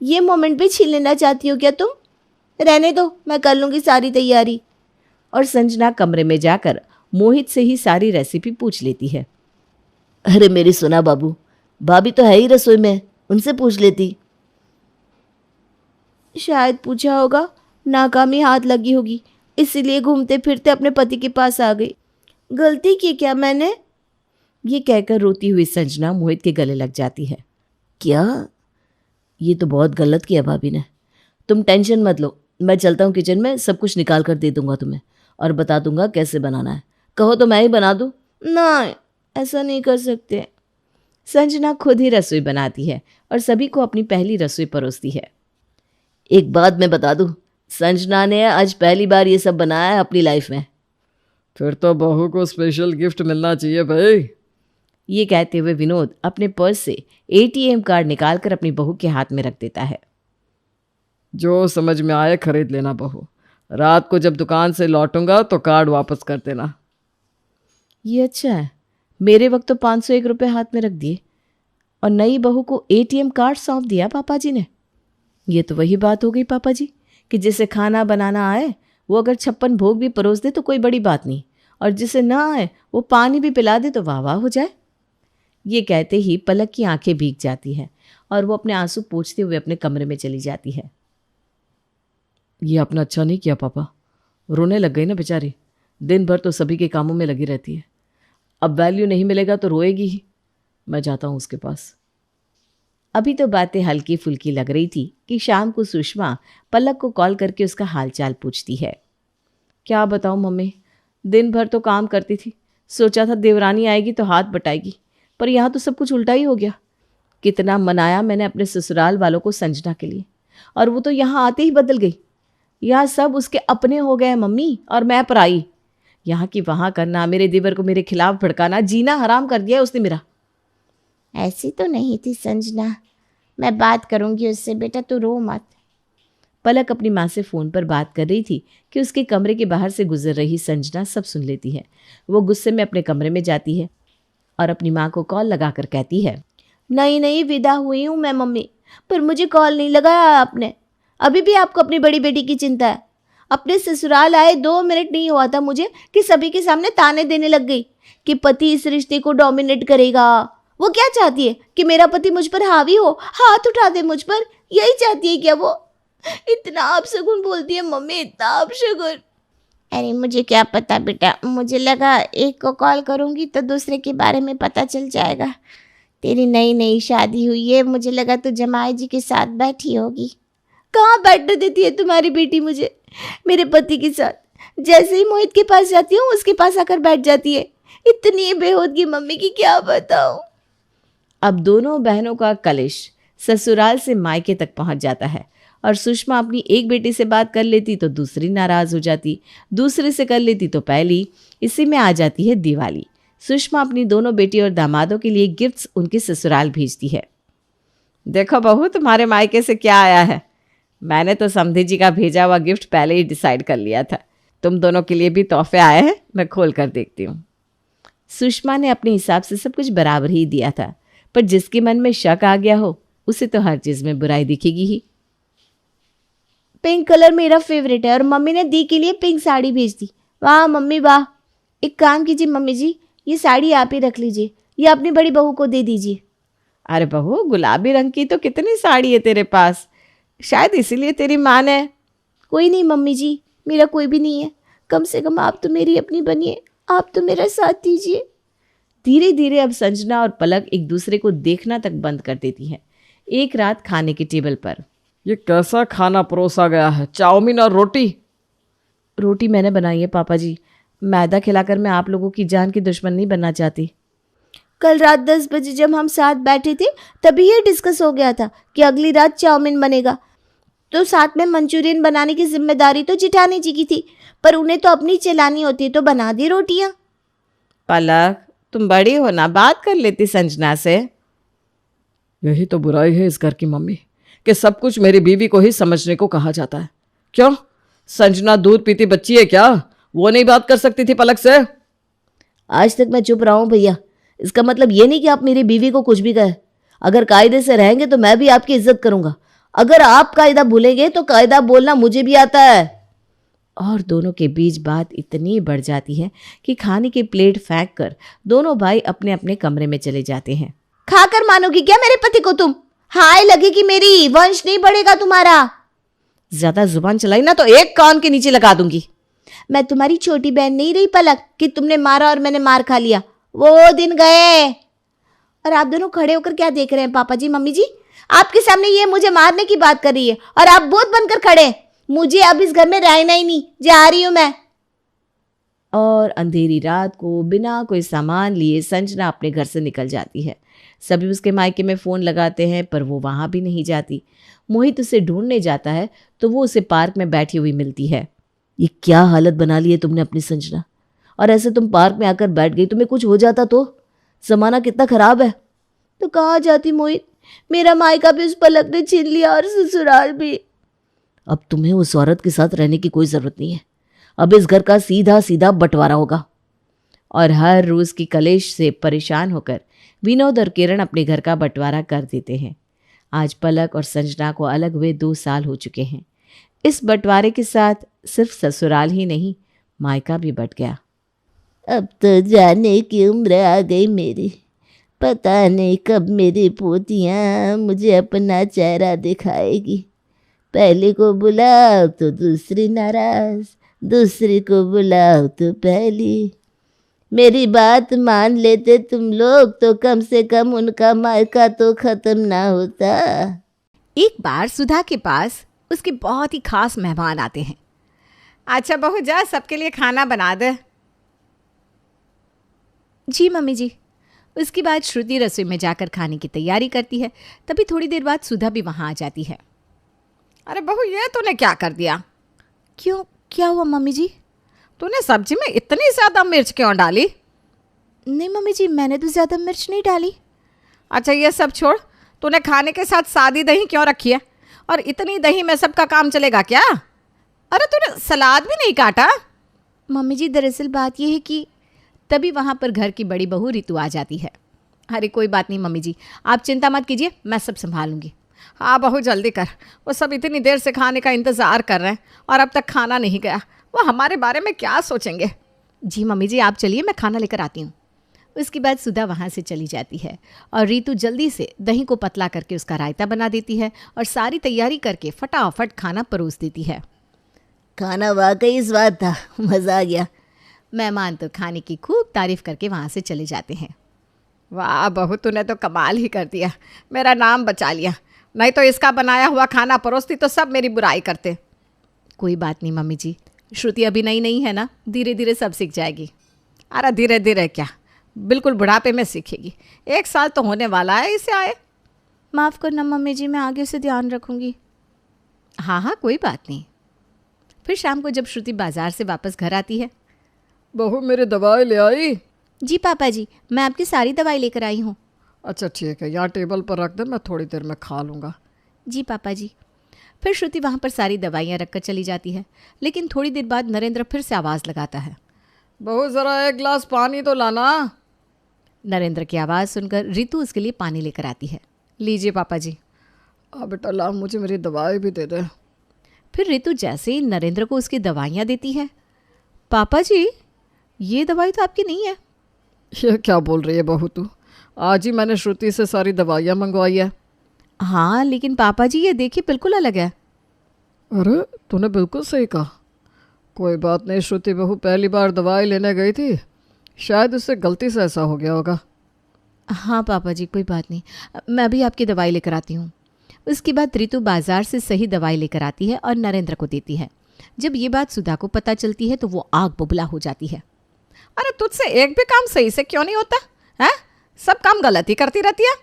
ये मोमेंट भी छीन लेना चाहती हो क्या तुम? रहने दो, मैं कर लूँगी सारी तैयारी। और संजना कमरे में जाकर मोहित से ही सारी रेसिपी पूछ लेती है। अरे मेरी सोना बाबू, भाभी तो है ही रसोई में, उनसे पूछ लेती। शायद पूछा होगा, नाकामी हाथ लगी होगी, इसीलिए घूमते फिरते अपने पति के पास आ गई। गलती की क्या मैंने? ये कहकर रोती हुई संजना मोहित के गले लग जाती है। क्या? ये तो बहुत गलत किया भाभी ने। तुम टेंशन मत लो, मैं चलता हूँ किचन में, सब कुछ निकाल कर दे दूंगा तुम्हें और बता दूंगा कैसे बनाना है। कहो तो मैं ही बना दूँ? ना, ऐसा नहीं कर सकते। संजना खुद ही रसोई बनाती है और सभी को अपनी पहली रसोई परोसती है। एक बात मैं बता दूँ, संजना ने आज पहली बार ये सब बनाया है अपनी लाइफ में। फिर तो बहू को स्पेशल गिफ्ट मिलना चाहिए भाई। ये कहते हुए विनोद अपने पर्स से ATM कार्ड निकालकर अपनी बहू के हाथ में रख देता है। जो समझ में आए खरीद लेना बहू, रात को जब दुकान से लौटूंगा तो कार्ड वापस कर देना। ये अच्छा है, मेरे वक्त तो 501 रुपये हाथ में रख दिए और नई बहू को ATM कार्ड सौंप दिया पापा जी ने। ये तो वही बात हो गई पापा जी कि जिसे खाना बनाना आए वो अगर 56 भोग भी परोस दे तो कोई बड़ी बात नहीं, और जिसे ना आए वो पानी भी पिला दे तो वाह वाह हो जाए। ये कहते ही पलक की आंखें भीग जाती हैं और वो अपने आंसू पोंछते हुए अपने कमरे में चली जाती है। ये अपना अच्छा नहीं किया पापा, रोने लग गई ना बेचारी, दिन भर तो सभी के कामों में लगी रहती है। अब वैल्यू नहीं मिलेगा तो रोएगी ही। मैं जाता हूँ उसके पास। अभी तो बातें हल्की फुल्की लग रही थी कि शाम को सुषमा पलक को कॉल करके उसका हालचाल पूछती है। क्या बताऊं मम्मी, दिन भर तो काम करती थी, सोचा था देवरानी आएगी तो हाथ बटाएगी, पर यहाँ तो सब कुछ उल्टा ही हो गया। कितना मनाया मैंने अपने ससुराल वालों को संजना के लिए, और वो तो यहाँ आते ही बदल गई। यहाँ सब उसके अपने हो गए मम्मी, और मैं पराई। यहाँ की वहाँ करना, मेरे देवर को मेरे खिलाफ भड़काना, जीना हराम कर दिया उसने मेरा। ऐसी तो नहीं थी संजना, मैं बात करूंगी उससे, बेटा तू रो मत। पलक अपनी माँ से फ़ोन पर बात कर रही थी कि उसके कमरे के बाहर से गुजर रही संजना सब सुन लेती है। वो गुस्से में अपने कमरे में जाती है और अपनी माँ को कॉल लगाकर कहती है, नहीं विदा हुई हूँ मैं मम्मी, पर मुझे कॉल नहीं लगाया आपने। अभी भी आपको अपनी बड़ी बेटी की चिंता है। अपने ससुराल आए 2 मिनट नहीं हुआ था मुझे कि सभी के सामने ताने देने लग गई कि पति इस रिश्ते को डोमिनेट करेगा। वो क्या चाहती है कि मेरा पति मुझ पर हावी हो, हाथ उठा दे मुझ पर? यही चाहती है क्या वो? इतना अपशगुन बोलती है मम्मी, इतना अपशगुन। अरे मुझे क्या पता बेटा, मुझे लगा एक को कॉल करूंगी तो दूसरे के बारे में पता चल जाएगा। तेरी नई शादी हुई है, मुझे लगा तू जमाई जी के साथ बैठी होगी। कहाँ बैठने देती है तुम्हारी बेटी मुझे मेरे पति के साथ? जैसे ही मोहित के पास जाती हूँ उसके पास आकर बैठ जाती है। इतनी बेहूदगी मम्मी की क्या बताऊं। अब दोनों बहनों का कलेश ससुराल से मायके तक पहुंच जाता है, और सुषमा अपनी एक बेटी से बात कर लेती तो दूसरी नाराज हो जाती, दूसरे से कर लेती तो पहली। इसी में आ जाती है दिवाली। सुषमा अपनी दोनों बेटी और दामादों के लिए गिफ्ट्स उनके ससुराल भेजती है। देखो बहू, तुम्हारे मायके से क्या आया है। मैंने तो समधी जी का भेजा हुआ गिफ्ट पहले ही डिसाइड कर लिया था। तुम दोनों के लिए भी तोहफे आए हैं, मैं खोल कर देखती हूँ। सुषमा ने अपने हिसाब से सब कुछ बराबर ही दिया था, पर जिसके मन में शक आ गया हो उसे तो हर चीज में बुराई दिखेगी ही। पिंक कलर मेरा फेवरेट है और मम्मी ने दी के लिए पिंक साड़ी भेज दी। वाह मम्मी वाह। एक काम कीजिए मम्मी जी, ये साड़ी आप ही रख लीजिए, ये अपनी बड़ी बहू को दे दीजिए। अरे बहू, गुलाबी रंग की तो कितनी साड़ी है तेरे पास, शायद इसीलिए तेरी माँ ने। कोई नहीं मम्मी जी, मेरा कोई भी नहीं है, कम से कम आप तो मेरी अपनी बनिए, आप तो मेरा साथ दीजिए। धीरे धीरे अब संजना और पलक एक दूसरे को देखना तक बंद कर देती हैं। एक रात खाने के टेबल पर, ये कैसा खाना परोसा गया है, चाउमीन और रोटी? रोटी मैंने बनाई है पापा जी, मैदा खिलाकर मैं आप लोगों की जान की दुश्मन नहीं बनना चाहती। कल रात 10 बजे जब हम साथ बैठे थे तभी ये डिस्कस हो गया था कि अगली रात चाउमीन बनेगा, तो साथ में मंचूरियन बनाने की जिम्मेदारी तो जिठानी जी की थी, पर उन्हें तो अपनी चलानी होती है तो बना दी रोटियां। पलक, तुम बड़ी हो ना, बात कर लेती संजना से। यही तो बुराई है इस घर की मम्मी, कि सब कुछ मेरी बीवी को ही समझने को कहा जाता है। क्यों, संजना दूध पीती बच्ची है क्या? वो नहीं बात कर सकती थी पलक से? आज तक मैं चुप रहा हूं भैया, इसका मतलब ये नहीं कि आप मेरी बीवी को कुछ भी कहे। अगर कायदे से रहेंगे तो मैं भी आपकी इज्जत करूंगा, अगर आप कायदा भूलेंगे तो कायदा बोलना मुझे भी आता है। और दोनों के बीच बात इतनी बढ़ जाती है कि खाने की प्लेट फेंक कर दोनों भाई अपने अपने कमरे में चले जाते हैं। खाकर मानोगी क्या मेरे पति को तुम? हाय लगेगी मेरी, वंश नहीं बढ़ेगा तुम्हारा। ज्यादा जुबान चलाई ना तो एक कान के नीचे लगा दूंगी। मैं तुम्हारी छोटी बहन नहीं रही पलक कि तुमने मारा और मैंने मार खा लिया, वो दिन गए। और आप दोनों खड़े होकर क्या देख रहे हैं पापा जी मम्मी जी? आपके सामने ये मुझे मारने की बात कर रही है और आप भूत बनकर खड़े। मुझे अब इस घर में रहना ही नहीं, जा रही हूं मैं। और अंधेरी रात को बिना कोई सामान लिए संजना अपने घर से निकल जाती है। सभी उसके मायके में फ़ोन लगाते हैं पर वो वहाँ भी नहीं जाती। मोहित उसे ढूंढने जाता है तो वो उसे पार्क में बैठी हुई मिलती है। ये क्या हालत बना ली है तुमने अपनी संजना, और ऐसे तुम पार्क में आकर बैठ गई, तुम्हें कुछ हो जाता तो? जमाना कितना खराब है। तो कहाँ जाती मोहित, मेरा मायका भी उस पलक ने छीन लिया और ससुराल भी। अब तुम्हें उस औरत के साथ रहने की कोई जरूरत नहीं है, अब इस घर का सीधा सीधा बंटवारा होगा। और हर रोज की कलेश से परेशान होकर विनोद और किरण अपने घर का बंटवारा कर देते हैं। आज पलक और संजना को अलग हुए 2 साल हो चुके हैं। इस बंटवारे के साथ सिर्फ ससुराल ही नहीं, मायका भी बंट गया। अब तो जाने की उम्र आ गई मेरी, पता नहीं कब मेरी पोतियाँ मुझे अपना चेहरा दिखाएगी। पहले को बुलाओ तो दूसरी नाराज, दूसरी को बुलाओ तो पहली। मेरी बात मान लेते तुम लोग तो कम से कम उनका मायका तो खत्म ना होता। एक बार सुधा के पास उसके बहुत ही खास मेहमान आते हैं। अच्छा बहू जा सबके लिए खाना बना दे। जी मम्मी जी। उसके बाद श्रुति रसोई में जाकर खाने की तैयारी करती है। तभी थोड़ी देर बाद सुधा भी वहाँ आ जाती है। अरे बहू ये तूने क्या कर दिया? क्यों, क्या हुआ मम्मी जी? तूने सब्जी में इतनी ज़्यादा मिर्च क्यों डाली? नहीं मम्मी जी, मैंने तो ज़्यादा मिर्च नहीं डाली। अच्छा ये सब छोड़, तूने खाने के साथ सादी दही क्यों रखी है? और इतनी दही में सबका काम चलेगा क्या? अरे तूने सलाद भी नहीं काटा? मम्मी जी दरअसल बात यह है कि तभी वहाँ पर घर की बड़ी बहू रितु आ जाती है। अरे कोई बात नहीं मम्मी जी, आप चिंता मत कीजिए, मैं सब संभालूंगी। हाँ बहू जल्दी कर, वो सब इतनी देर से खाने का इंतज़ार कर रहे हैं और अब तक खाना नहीं गया। वो हमारे बारे में क्या सोचेंगे? जी मम्मी जी आप चलिए, मैं खाना लेकर आती हूँ। उसके बाद सुधा वहाँ से चली जाती है और रितु जल्दी से दही को पतला करके उसका रायता बना देती है और सारी तैयारी करके फटाफट खाना परोस देती है। खाना वाकई स्वाद था, मज़ा आ गया। मेहमान तो खाने की खूब तारीफ करके वहाँ से चले जाते हैं। वाह बहू तूने तो कमाल ही कर दिया, मेरा नाम बचा लिया। नहीं तो इसका बनाया हुआ खाना परोसती तो सब मेरी बुराई करते। कोई बात नहीं मम्मी जी, श्रुति अभी नई नहीं है ना, धीरे धीरे सब सीख जाएगी। अरे धीरे धीरे क्या, बिल्कुल बुढ़ापे में सीखेगी। 1 साल तो होने वाला है इसे आए। माफ़ करना मम्मी जी, मैं आगे से ध्यान रखूँगी। हाँ हाँ कोई बात नहीं। फिर शाम को जब श्रुति बाजार से वापस घर आती है। बहू मेरी दवाई ले आई? जी पापा जी, मैं आपकी सारी दवाई लेकर आई हूँ। अच्छा ठीक है, यहाँ टेबल पर रख दे, मैं थोड़ी देर में खा लूँगा। जी पापा जी। फिर श्रुति वहाँ पर सारी दवाइयाँ रखकर चली जाती है। लेकिन थोड़ी देर बाद नरेंद्र फिर से आवाज़ लगाता है। बहू ज़रा 1 गिलास पानी तो लाना। नरेंद्र की आवाज़ सुनकर रितु उसके लिए पानी लेकर आती है। लीजिए पापा जी। बेटा ला, मुझे मेरी दवाई भी दे दे। फिर रितु जैसे ही नरेंद्र को उसकी दवाइयाँ देती है। पापा जी ये दवाई तो आपकी नहीं है। ये क्या बोल रही है बहू तू? आज ही मैंने श्रुति से सारी दवाइयाँ मंगवाई है। हाँ लेकिन पापा जी ये देखिए बिल्कुल अलग है। अरे तूने बिल्कुल सही कहा। कोई बात नहीं, श्रुति बहू पहली बार दवाई लेने गई थी, शायद उससे गलती से ऐसा हो गया होगा। हाँ पापा जी कोई बात नहीं, मैं अभी आपकी दवाई लेकर आती हूँ। उसके बाद रितु बाजार से सही दवाई लेकर आती है और नरेंद्र को देती है। जब ये बात सुधा को पता चलती है तो वो आग बबूला हो जाती है। अरे तुझसे एक भी काम सही से क्यों नहीं होता है? सब काम गलत ही करती रहती है।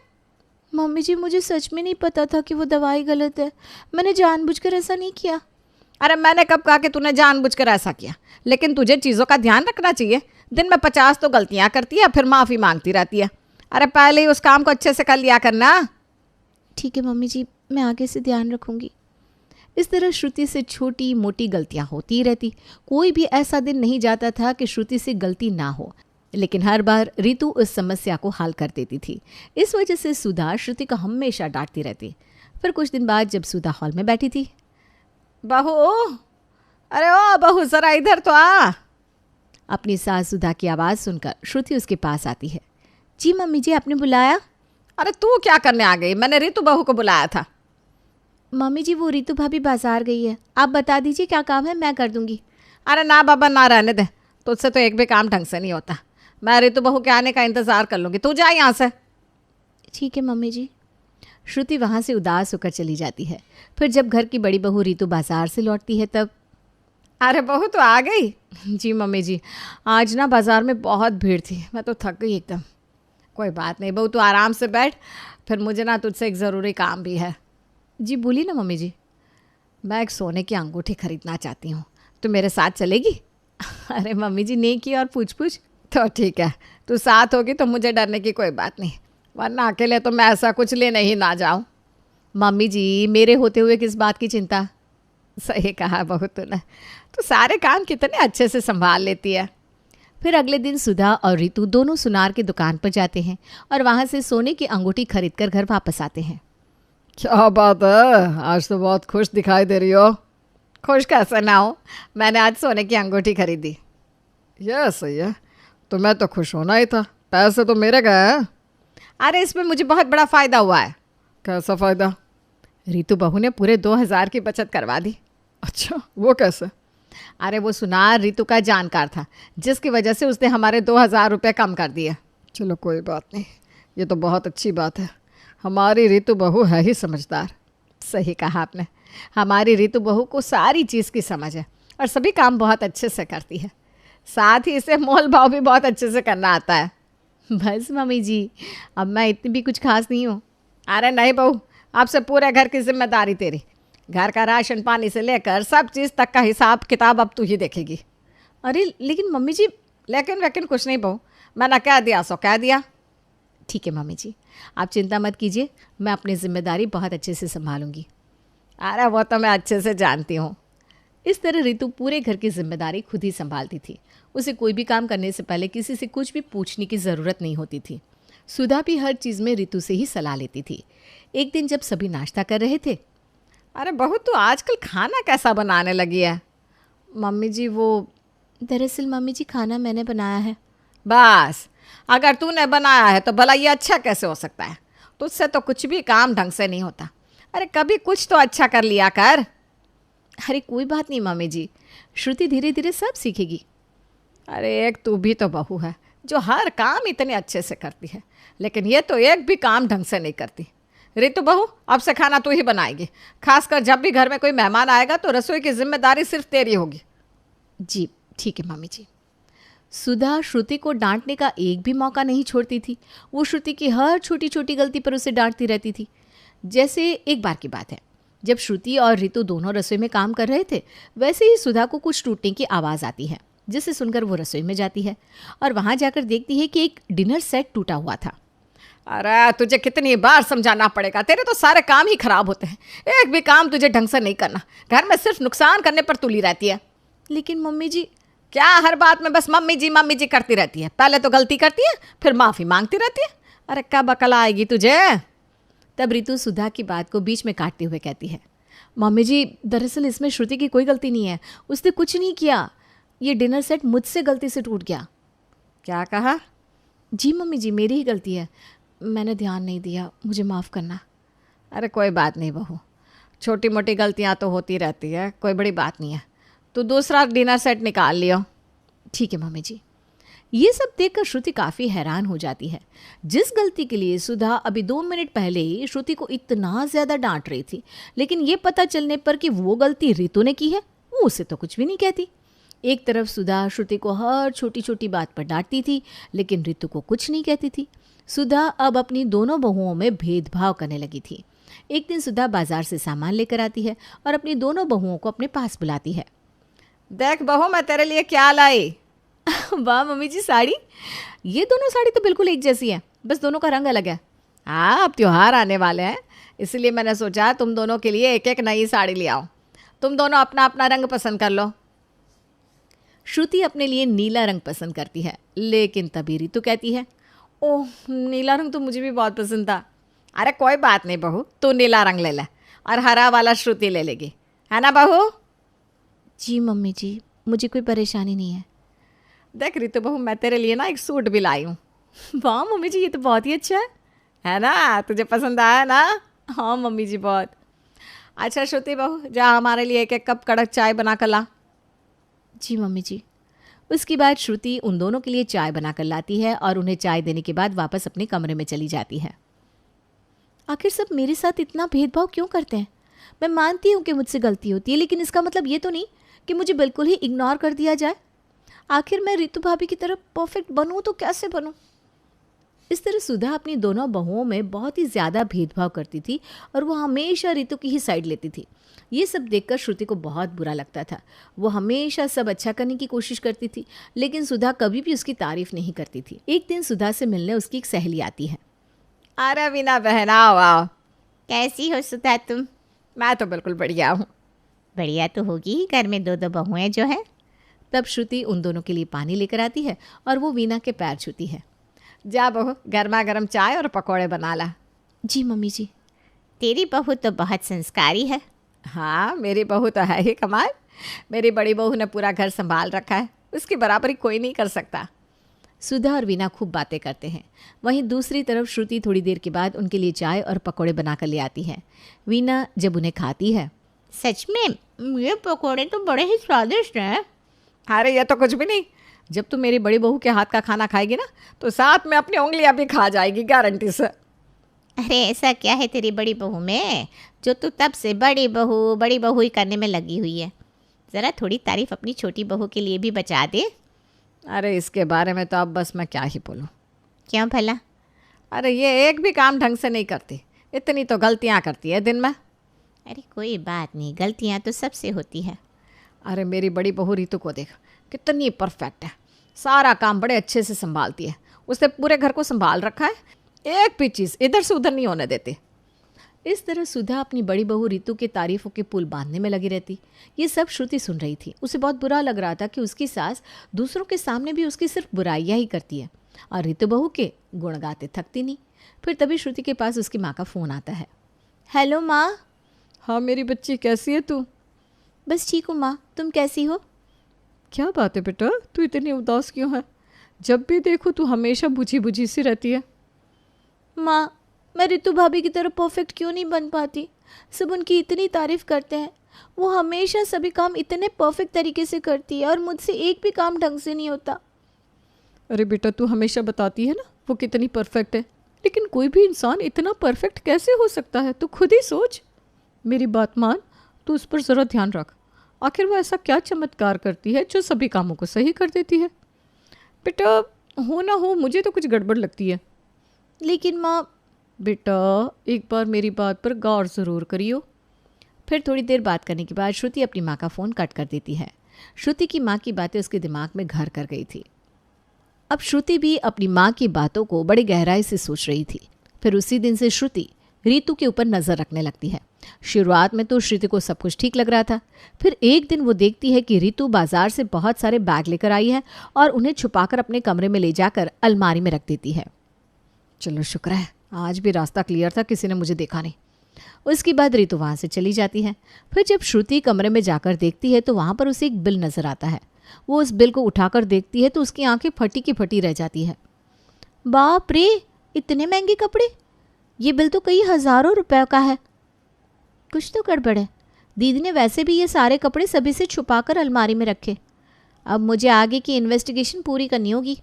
मम्मी जी मुझे सच में नहीं पता था कि वो दवाई गलत है, मैंने जानबूझकर ऐसा नहीं किया। अरे मैंने कब कहा कि तूने जानबूझकर ऐसा किया? लेकिन तुझे चीज़ों का ध्यान रखना चाहिए। दिन में 50 तो गलतियाँ करती है, फिर माफ़ी मांगती रहती है। अरे पहले ही उस काम को अच्छे से कर लिया करना। ठीक है मम्मी जी, मैं आगे से ध्यान रखूँगी। इस तरह श्रुति से छोटी मोटी गलतियां होती रहती। कोई भी ऐसा दिन नहीं जाता था कि श्रुति से गलती ना हो, लेकिन हर बार रितु उस समस्या को हल कर देती थी। इस वजह से सुधा श्रुति को हमेशा डांटती रहती। फिर कुछ दिन बाद जब सुधा हॉल में बैठी थी। बहू, अरे ओ बहू ज़रा इधर तो आ। अपनी सास सुधा की आवाज़ सुनकर श्रुति उसके पास आती है। जी मम्मी जी आपने बुलाया? अरे तू क्या करने आ गई? मैंने रितु बहू को बुलाया था। मम्मी जी वो रितु भाभी बाजार गई है, आप बता दीजिए क्या काम है, मैं कर दूंगी। अरे ना बाबा ना, रहने दे, तुझसे तो एक भी काम ढंग से नहीं होता। मैं रितु बहू के आने का इंतज़ार कर लूँगी, तू जा यहाँ से। ठीक है मम्मी जी। श्रुति वहाँ से उदास होकर चली जाती है। फिर जब घर की बड़ी बहू रितु बाजार से लौटती है तब। अरे बहू तो आ गई? जी मम्मी जी, आज ना बाज़ार में बहुत भीड़ थी, मैं तो थक गई एकदम। कोई बात नहीं बहू, तू आराम से बैठ, फिर मुझे ना तुझसे एक ज़रूरी काम भी है। जी बोलिए ना मम्मी जी। मैं एक सोने की अंगूठी खरीदना चाहती हूँ, तो मेरे साथ चलेगी? अरे मम्मी जी नेकी और पूछ पूछ। तो ठीक है, तू साथ होगी तो मुझे डरने की कोई बात नहीं, वरना अकेले तो मैं ऐसा कुछ लेने ही ना जाऊँ। मम्मी जी मेरे होते हुए किस बात की चिंता। सही कहा बहू तूने, तो सारे काम कितने अच्छे से संभाल लेती है। फिर अगले दिन सुधा और रितु दोनों सुनार की दुकान पर जाते हैं और वहाँ से सोने की अंगूठी खरीदकर घर वापस आते हैं। क्या बात है, आज तो बहुत खुश दिखाई दे रही हो। खुश कैसे ना हो, मैंने आज सोने की अंगूठी खरीदी। यह सही है, तो मैं तो खुश होना ही था, पैसे तो मेरे गए हैं। अरे इसमें मुझे बहुत बड़ा फ़ायदा हुआ है। कैसा फ़ायदा? रितु बहू ने पूरे 2000 की बचत करवा दी। अच्छा, वो कैसे? अरे वो सुनार रितु का जानकार था, जिसकी वजह से उसने हमारे 2000 रुपये कम कर दिए। चलो कोई बात नहीं, ये तो बहुत अच्छी बात है। हमारी रितु बहू है ही समझदार। सही कहा आपने, हमारी रितु बहू को सारी चीज़ की समझ है और सभी काम बहुत अच्छे से करती है। साथ ही इसे मोल भाव भी बहुत अच्छे से करना आता है। बस मम्मी जी, अब मैं इतनी भी कुछ खास नहीं हूँ। अरे नहीं बहू, अब से पूरे घर की जिम्मेदारी तेरी। घर का राशन पानी से लेकर सब चीज़ तक का हिसाब किताब अब तू ही देखेगी। अरे लेकिन मम्मी जी। लेकिन कुछ नहीं बहू, मैंने कह दिया सो कह दिया। ठीक है मम्मी जी, आप चिंता मत कीजिए, मैं अपनी जिम्मेदारी बहुत अच्छे से संभालूंगी। अरे वो तो मैं अच्छे से जानती हूँ। इस तरह रितु पूरे घर की जिम्मेदारी खुद ही संभालती थी। उसे कोई भी काम करने से पहले किसी से कुछ भी पूछने की ज़रूरत नहीं होती थी। सुधा भी हर चीज़ में रितु से ही सलाह लेती थी। एक दिन जब सभी नाश्ता कर रहे थे, अरे बहू तू आजकल खाना कैसा बनाने लगी है? मम्मी जी वो, दरअसल मम्मी जी खाना मैंने बनाया है। बस, अगर तूने बनाया है तो भला ये अच्छा कैसे हो सकता है? तुझसे तो कुछ भी काम ढंग से नहीं होता। अरे कभी कुछ तो अच्छा कर लिया कर। अरे कोई बात नहीं मम्मी जी, श्रुति धीरे धीरे सब सीखेगी। अरे एक तू भी तो बहू है जो हर काम इतने अच्छे से करती है, लेकिन ये तो एक भी काम ढंग से नहीं करती। रितु बहू, अब से खाना तू ही बनाएगी। खासकर जब भी घर में कोई मेहमान आएगा तो रसोई की जिम्मेदारी सिर्फ तेरी होगी। जी ठीक है मम्मी जी। सुधा श्रुति को डांटने का एक भी मौका नहीं छोड़ती थी। वो श्रुति की हर छोटी छोटी गलती पर उसे डांटती रहती थी। जैसे एक बार की बात है, जब श्रुति और रितु दोनों रसोई में काम कर रहे थे, वैसे ही सुधा को कुछ टूटने की आवाज़ आती है, जिसे सुनकर वो रसोई में जाती है और वहाँ जाकर देखती है कि एक डिनर सेट टूटा हुआ था। अरे तुझे कितनी बार समझाना पड़ेगा, तेरे तो सारे काम ही खराब होते हैं। एक भी काम तुझे ढंग से नहीं करना, घर में सिर्फ नुकसान करने पर तुली रहती है। लेकिन मम्मी जी। क्या हर बात में बस मम्मी जी करती रहती है? पहले तो गलती करती है, फिर माफ़ी मांगती रहती है। अरे कब अकल आएगी तुझे? तब रितु सुधा की बात को बीच में काटते हुए कहती है, मम्मी जी दरअसल इसमें श्रुति की कोई गलती नहीं है, उसने कुछ नहीं किया। ये डिनर सेट मुझसे गलती से टूट गया। क्या कहा? जी मम्मी जी, मेरी ही गलती है, मैंने ध्यान नहीं दिया, मुझे माफ़ करना। अरे कोई बात नहीं बहू, छोटी मोटी गलतियाँ तो होती रहती है, कोई बड़ी बात नहीं है। तू दूसरा डिनर सेट निकाल लियो। ठीक है मम्मी जी। ये सब देखकर श्रुति काफ़ी हैरान हो जाती है। जिस गलती के लिए सुधा अभी 2 मिनट पहले ही श्रुति को इतना ज़्यादा डांट रही थी, लेकिन ये पता चलने पर कि वो गलती रितु ने की है, वो उसे तो कुछ भी नहीं कहती। एक तरफ सुधा श्रुति को हर छोटी छोटी बात पर डांटती थी, लेकिन रितु को कुछ नहीं कहती थी। सुधा अब अपनी दोनों बहुओं में भेदभाव करने लगी थी। एक दिन सुधा बाजार से सामान लेकर आती है और अपनी दोनों बहुओं को अपने पास बुलाती है। देख बहू, मैं तेरे लिए क्या लाई। वाह मम्मी जी, साड़ी। ये दोनों साड़ी तो बिल्कुल एक जैसी है, बस दोनों का रंग अलग है। हाँ, अब त्योहार आने वाले हैं, इसलिए मैंने सोचा तुम दोनों के लिए एक एक नई साड़ी ले आओ। तुम दोनों अपना अपना रंग पसंद कर लो। श्रुति अपने लिए नीला रंग पसंद करती है, लेकिन तभी रितु कहती है, ओह नीला रंग तो मुझे भी बहुत पसंद था। अरे कोई बात नहीं बहू, तू नीला रंग ले ले और हरा वाला श्रुति ले लेगी, है ना बहू? जी मम्मी जी, मुझे कोई परेशानी नहीं है। देख रितु बहू, मैं तेरे लिए ना एक सूट भी लाई हूँ। वाह मम्मी जी, ये तो बहुत ही अच्छा है ना? तुझे पसंद आया ना? हाँ मम्मी जी, बहुत। अच्छा श्रुति बहू, जा हमारे लिए एक एक कप कड़क चाय बना कर ला। जी मम्मी जी। उसके बाद श्रुति उन दोनों के लिए चाय बनाकर लाती है और उन्हें चाय देने के बाद वापस अपने कमरे में चली जाती है। आखिर सब मेरे साथ इतना भेदभाव क्यों करते हैं? मैं मानती हूँ कि मुझसे गलती होती है, लेकिन इसका मतलब ये तो नहीं कि मुझे बिल्कुल ही इग्नोर कर दिया जाए। आखिर मैं रितु भाभी की तरह परफेक्ट बनूँ तो कैसे बनूँ? इस तरह सुधा अपनी दोनों बहुओं में बहुत ही ज़्यादा भेदभाव करती थी और वो हमेशा रितु की ही साइड लेती थी। ये सब देखकर श्रुति को बहुत बुरा लगता था। वो हमेशा सब अच्छा करने की कोशिश करती थी, लेकिन सुधा कभी भी उसकी तारीफ नहीं करती थी। एक दिन सुधा से मिलने उसकी एक सहेली आती है। अरे वीना बहन, आओ आओ। कैसी हो सुधा तुम? मैं तो बिल्कुल बढ़िया हूँ। बढ़िया तो होगी ही, घर में 2-2 बहुएं जो है। तब श्रुति उन दोनों के लिए पानी लेकर आती है और वो वीना के पैर छूती है। जा बहू, गर्मा गर्म चाय और पकौड़े बना ला। जी मम्मी जी। तेरी बहू तो बहुत संस्कारी है। हाँ, मेरी बहू तो है ही कमाल। मेरी बड़ी बहू ने पूरा घर संभाल रखा है, उसकी बराबरी कोई नहीं कर सकता। सुधा और वीना खूब बातें करते हैं। वहीं दूसरी तरफ श्रुति थोड़ी देर के बाद उनके लिए चाय और पकौड़े बनाकर ले आती है। वीना जब उन्हें खाती है, सच में ये पकौड़े तो बड़े ही स्वादिष्ट हैं। अरे ये तो कुछ भी नहीं, जब तू मेरी बड़ी बहू के हाथ का खाना खाएगी ना तो साथ में अपनी उंगलियां भी खा जाएगी, गारंटी से। अरे ऐसा क्या है तेरी बड़ी बहू में जो तू तब से बड़ी बहू ही करने में लगी हुई है? ज़रा थोड़ी तारीफ अपनी छोटी बहू के लिए भी बचा दे। अरे इसके बारे में तो अब बस मैं क्या ही बोलूं। क्यों भला? अरे ये एक भी काम ढंग से नहीं करती, इतनी तो गलतियां करती है दिन में। अरे कोई बात नहीं, गलतियाँ तो सबसे होती है। अरे मेरी बड़ी बहू रीतू को देख, कितनी परफेक्ट है, सारा काम बड़े अच्छे से संभालती है। उसने पूरे घर को संभाल रखा है, एक भी चीज़ इधर से उधर नहीं होने देती। इस तरह सुधा अपनी बड़ी बहू रीतू की तारीफों के पुल बांधने में लगी रहती। ये सब श्रुति सुन रही थी। उसे बहुत बुरा लग रहा था कि उसकी सास दूसरों के सामने भी उसकी सिर्फ बुराइयां ही करती है और रीतू बहू के गुण गाते थकती नहीं। फिर तभी श्रुति के पास उसकी माँ का फ़ोन आता है। हेलो माँ। हाँ मेरी बच्ची, कैसी है तू? बस ठीक हूँ माँ, तुम कैसी हो? क्या बात है बेटा, तू इतनी उदास क्यों है? जब भी देखो तू हमेशा बुझी बुझी सी रहती है। माँ, मैं ऋतु भाभी की तरह परफेक्ट क्यों नहीं बन पाती? सब उनकी इतनी तारीफ करते हैं, वो हमेशा सभी काम इतने परफेक्ट तरीके से करती है और मुझसे एक भी काम ढंग से नहीं होता। अरे बेटा, तू हमेशा बताती है ना वो कितनी परफेक्ट है, लेकिन कोई भी इंसान इतना परफेक्ट कैसे हो सकता है? तू खुद ही सोच। मेरी बात मान, तू उस पर ज़रा ध्यान रख। आखिर वो ऐसा क्या चमत्कार करती है जो सभी कामों को सही कर देती है? बेटा, हो ना हो मुझे तो कुछ गड़बड़ लगती है। लेकिन माँ। बेटा, एक बार मेरी बात पर गौर ज़रूर करियो। फिर थोड़ी देर बात करने के बाद श्रुति अपनी माँ का फ़ोन कट कर देती है। श्रुति की माँ की बातें उसके दिमाग में घर कर गई थी। अब श्रुति भी अपनी माँ की बातों को बड़ी गहराई से सोच रही थी। फिर उसी दिन से श्रुति रीतू के ऊपर नज़र रखने लगती है। शुरुआत में तो श्रुति को सब कुछ ठीक लग रहा था। फिर एक दिन वो देखती है कि रीतू बाजार से बहुत सारे बैग लेकर आई है और उन्हें छुपाकर अपने कमरे में ले जाकर अलमारी में रख देती है। चलो शुक्र है, आज भी रास्ता क्लियर था, किसी ने मुझे देखा नहीं। उसके बाद रीतू वहाँ से चली जाती है। फिर जब श्रुति कमरे में जाकर देखती है तो वहाँ पर उसे एक बिल नज़र आता है। वो उस बिल को उठाकर देखती है तो उसकी आंखें फटी की फटी रह जाती है। बाप रे, इतने महंगे कपड़े! ये बिल तो कई हज़ारों रुपए का है। कुछ तो गड़बड़ है। दीदी ने वैसे भी ये सारे कपड़े सभी से छुपाकर अलमारी में रखे। अब मुझे आगे की इन्वेस्टिगेशन पूरी करनी होगी।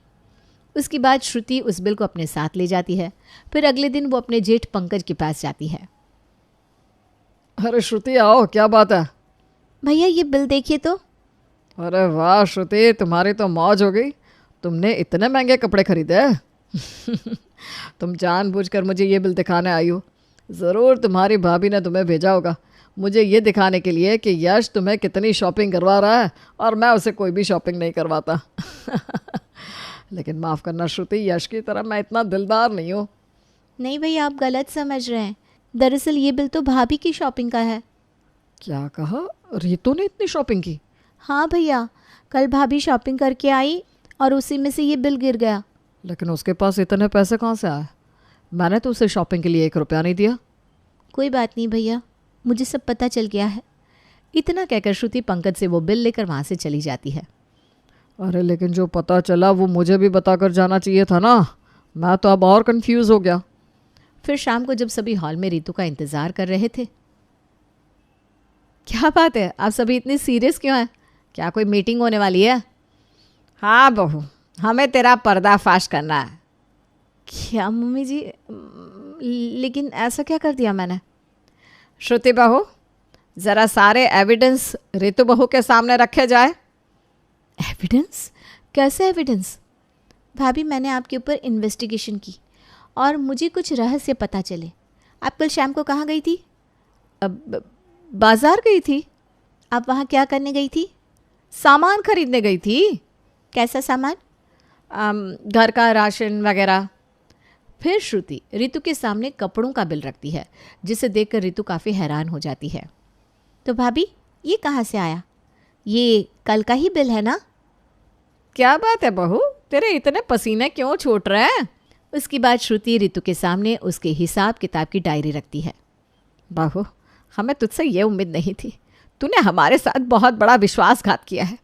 उसके बाद श्रुति उस बिल को अपने साथ ले जाती है। फिर अगले दिन वो अपने जेठ पंकज के पास जाती है। अरे श्रुति, आओ, क्या बात है? भैया ये बिल देखिए तो। अरे वाह श्रुति, तुम्हारी तो मौज हो गई। तुमने इतने महंगे कपड़े खरीदे? तुम जानबूझकर मुझे ये बिल दिखाने आई हो। ज़रूर तुम्हारी भाभी ने तुम्हें भेजा होगा मुझे ये दिखाने के लिए कि यश तुम्हें कितनी शॉपिंग करवा रहा है और मैं उसे कोई भी शॉपिंग नहीं करवाता। लेकिन माफ़ करना श्रुति, यश की तरह मैं इतना दिलदार नहीं हूँ। नहीं भैया, आप गलत समझ रहे हैं। दरअसल ये बिल तो भाभी की शॉपिंग का है। क्या कहा? रीतू ने इतनी शॉपिंग की? हाँ भैया, कल भाभी शॉपिंग करके आई और उसी में से ये बिल गिर गया। लेकिन उसके पास इतने पैसे कहाँ से आए? मैंने तो उसे शॉपिंग के लिए 1 रुपया नहीं दिया। कोई बात नहीं भैया, मुझे सब पता चल गया है। इतना कहकर श्रुति पंकज से वो बिल लेकर वहाँ से चली जाती है। अरे लेकिन जो पता चला वो मुझे भी बताकर जाना चाहिए था ना। मैं तो अब और कंफ्यूज हो गया। फिर शाम को जब सभी हॉल में रीतू का इंतज़ार कर रहे थे। क्या बात है, आप सभी इतनी सीरियस क्यों हैं? क्या कोई मीटिंग होने वाली है? हाँ बहू, हमें तेरा पर्दाफाश करना है। क्या मम्मी जी? लेकिन ऐसा क्या कर दिया मैंने? श्रुति बहू, ज़रा सारे एविडेंस रीतू बहू के सामने रखे जाए। एविडेंस? कैसे एविडेंस? भाभी, मैंने आपके ऊपर इन्वेस्टिगेशन की और मुझे कुछ रहस्य पता चले। आप कल शाम को कहाँ गई थी? बाजार गई थी। आप वहाँ क्या करने गई थी? सामान खरीदने गई थी। कैसा सामान? घर का राशन वगैरह। फिर श्रुति रीतू के सामने कपड़ों का बिल रखती है, जिसे देखकर रीतू काफ़ी हैरान हो जाती है। तो भाभी, ये कहाँ से आया? ये कल का ही बिल है ना? क्या बात है बहू, तेरे इतने पसीने क्यों छूट रहे हैं? उसके बाद श्रुति रीतू के सामने उसके हिसाब किताब की डायरी रखती है। बहू, हमें तुझसे ये उम्मीद नहीं थी। तूने हमारे साथ बहुत बड़ा विश्वासघात किया है।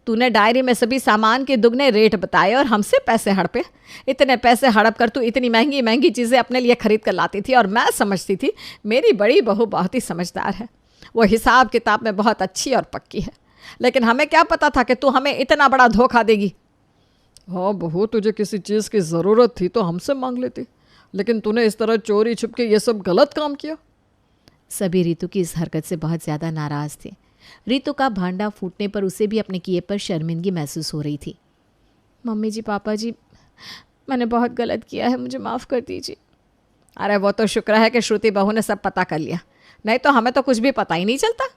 तूने डायरी में सभी सामान के दुगने रेट बताए और हमसे पैसे हड़पे। इतने पैसे हड़प कर तू इतनी महंगी महंगी चीज़ें अपने लिए खरीद कर लाती थी और मैं समझती थी मेरी बड़ी बहू बहुत ही समझदार है, वो हिसाब किताब में बहुत अच्छी और पक्की है। लेकिन हमें क्या पता था कि तू हमें इतना बड़ा धोखा देगी। हाँ बहू, तुझे किसी चीज़ की ज़रूरत थी तो हमसे मांग लेती, लेकिन तूने इस तरह चोरी छुप के ये सब गलत काम किया। सभी रीतू की इस हरकत से बहुत ज़्यादा नाराज़ थे। रितु का भांडा फूटने पर उसे भी अपने किए पर शर्मिंदगी महसूस हो रही थी। मम्मी जी, पापा जी, मैंने बहुत गलत किया है, मुझे माफ़ कर दीजिए। अरे वो तो शुक्र है कि श्रुति बहू ने सब पता कर लिया, नहीं तो हमें तो कुछ भी पता ही नहीं चलता।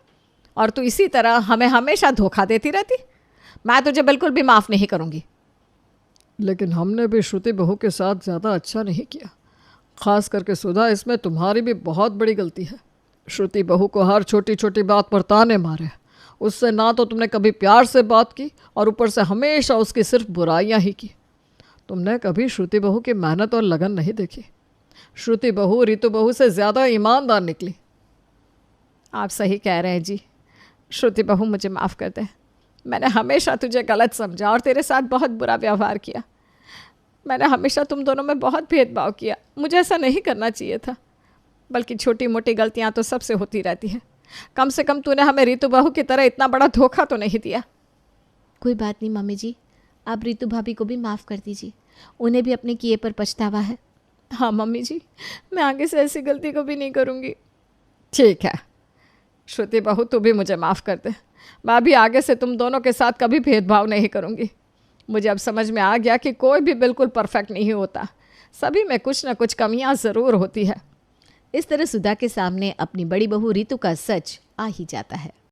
और तू इसी तरह हमें हमेशा धोखा देती रहती। मैं तुझे बिल्कुल भी माफ़ नहीं करूँगी। लेकिन हमने भी श्रुति बहू के साथ ज़्यादा अच्छा नहीं किया, खास करके सुधा, इसमें तुम्हारी भी बहुत बड़ी गलती है। श्रुति बहू को हर छोटी छोटी बात पर ताने मारे, उससे ना तो तुमने कभी प्यार से बात की और ऊपर से हमेशा उसकी सिर्फ बुराइयां ही की। तुमने कभी श्रुति बहू की मेहनत और लगन नहीं देखी। श्रुति बहू रितु बहू से ज़्यादा ईमानदार निकली। आप सही कह रहे हैं जी। श्रुति बहू मुझे माफ़ कर दे। मैंने हमेशा तुझे गलत समझा और तेरे साथ बहुत बुरा व्यवहार किया। मैंने हमेशा तुम दोनों में बहुत भेदभाव किया। मुझे ऐसा नहीं करना चाहिए था, बल्कि छोटी मोटी गलतियां तो सबसे होती रहती हैं। कम से कम तूने हमें रितु बहू की तरह इतना बड़ा धोखा तो नहीं दिया। कोई बात नहीं मम्मी जी, आप रितु भाभी को भी माफ़ कर दीजिए, उन्हें भी अपने किए पर पछतावा है। हाँ मम्मी जी, मैं आगे से ऐसी गलती कभी नहीं करूँगी। ठीक है श्रुति बहू, तू भी मुझे माफ़ कर दे। मैं भी आगे से तुम दोनों के साथ कभी भेदभाव नहीं करूँगी। मुझे अब समझ में आ गया कि कोई भी बिल्कुल परफेक्ट नहीं होता, सभी में कुछ न कुछ कमियां ज़रूर होती है। इस तरह सुधा के सामने अपनी बड़ी बहू रितु का सच आ ही जाता है।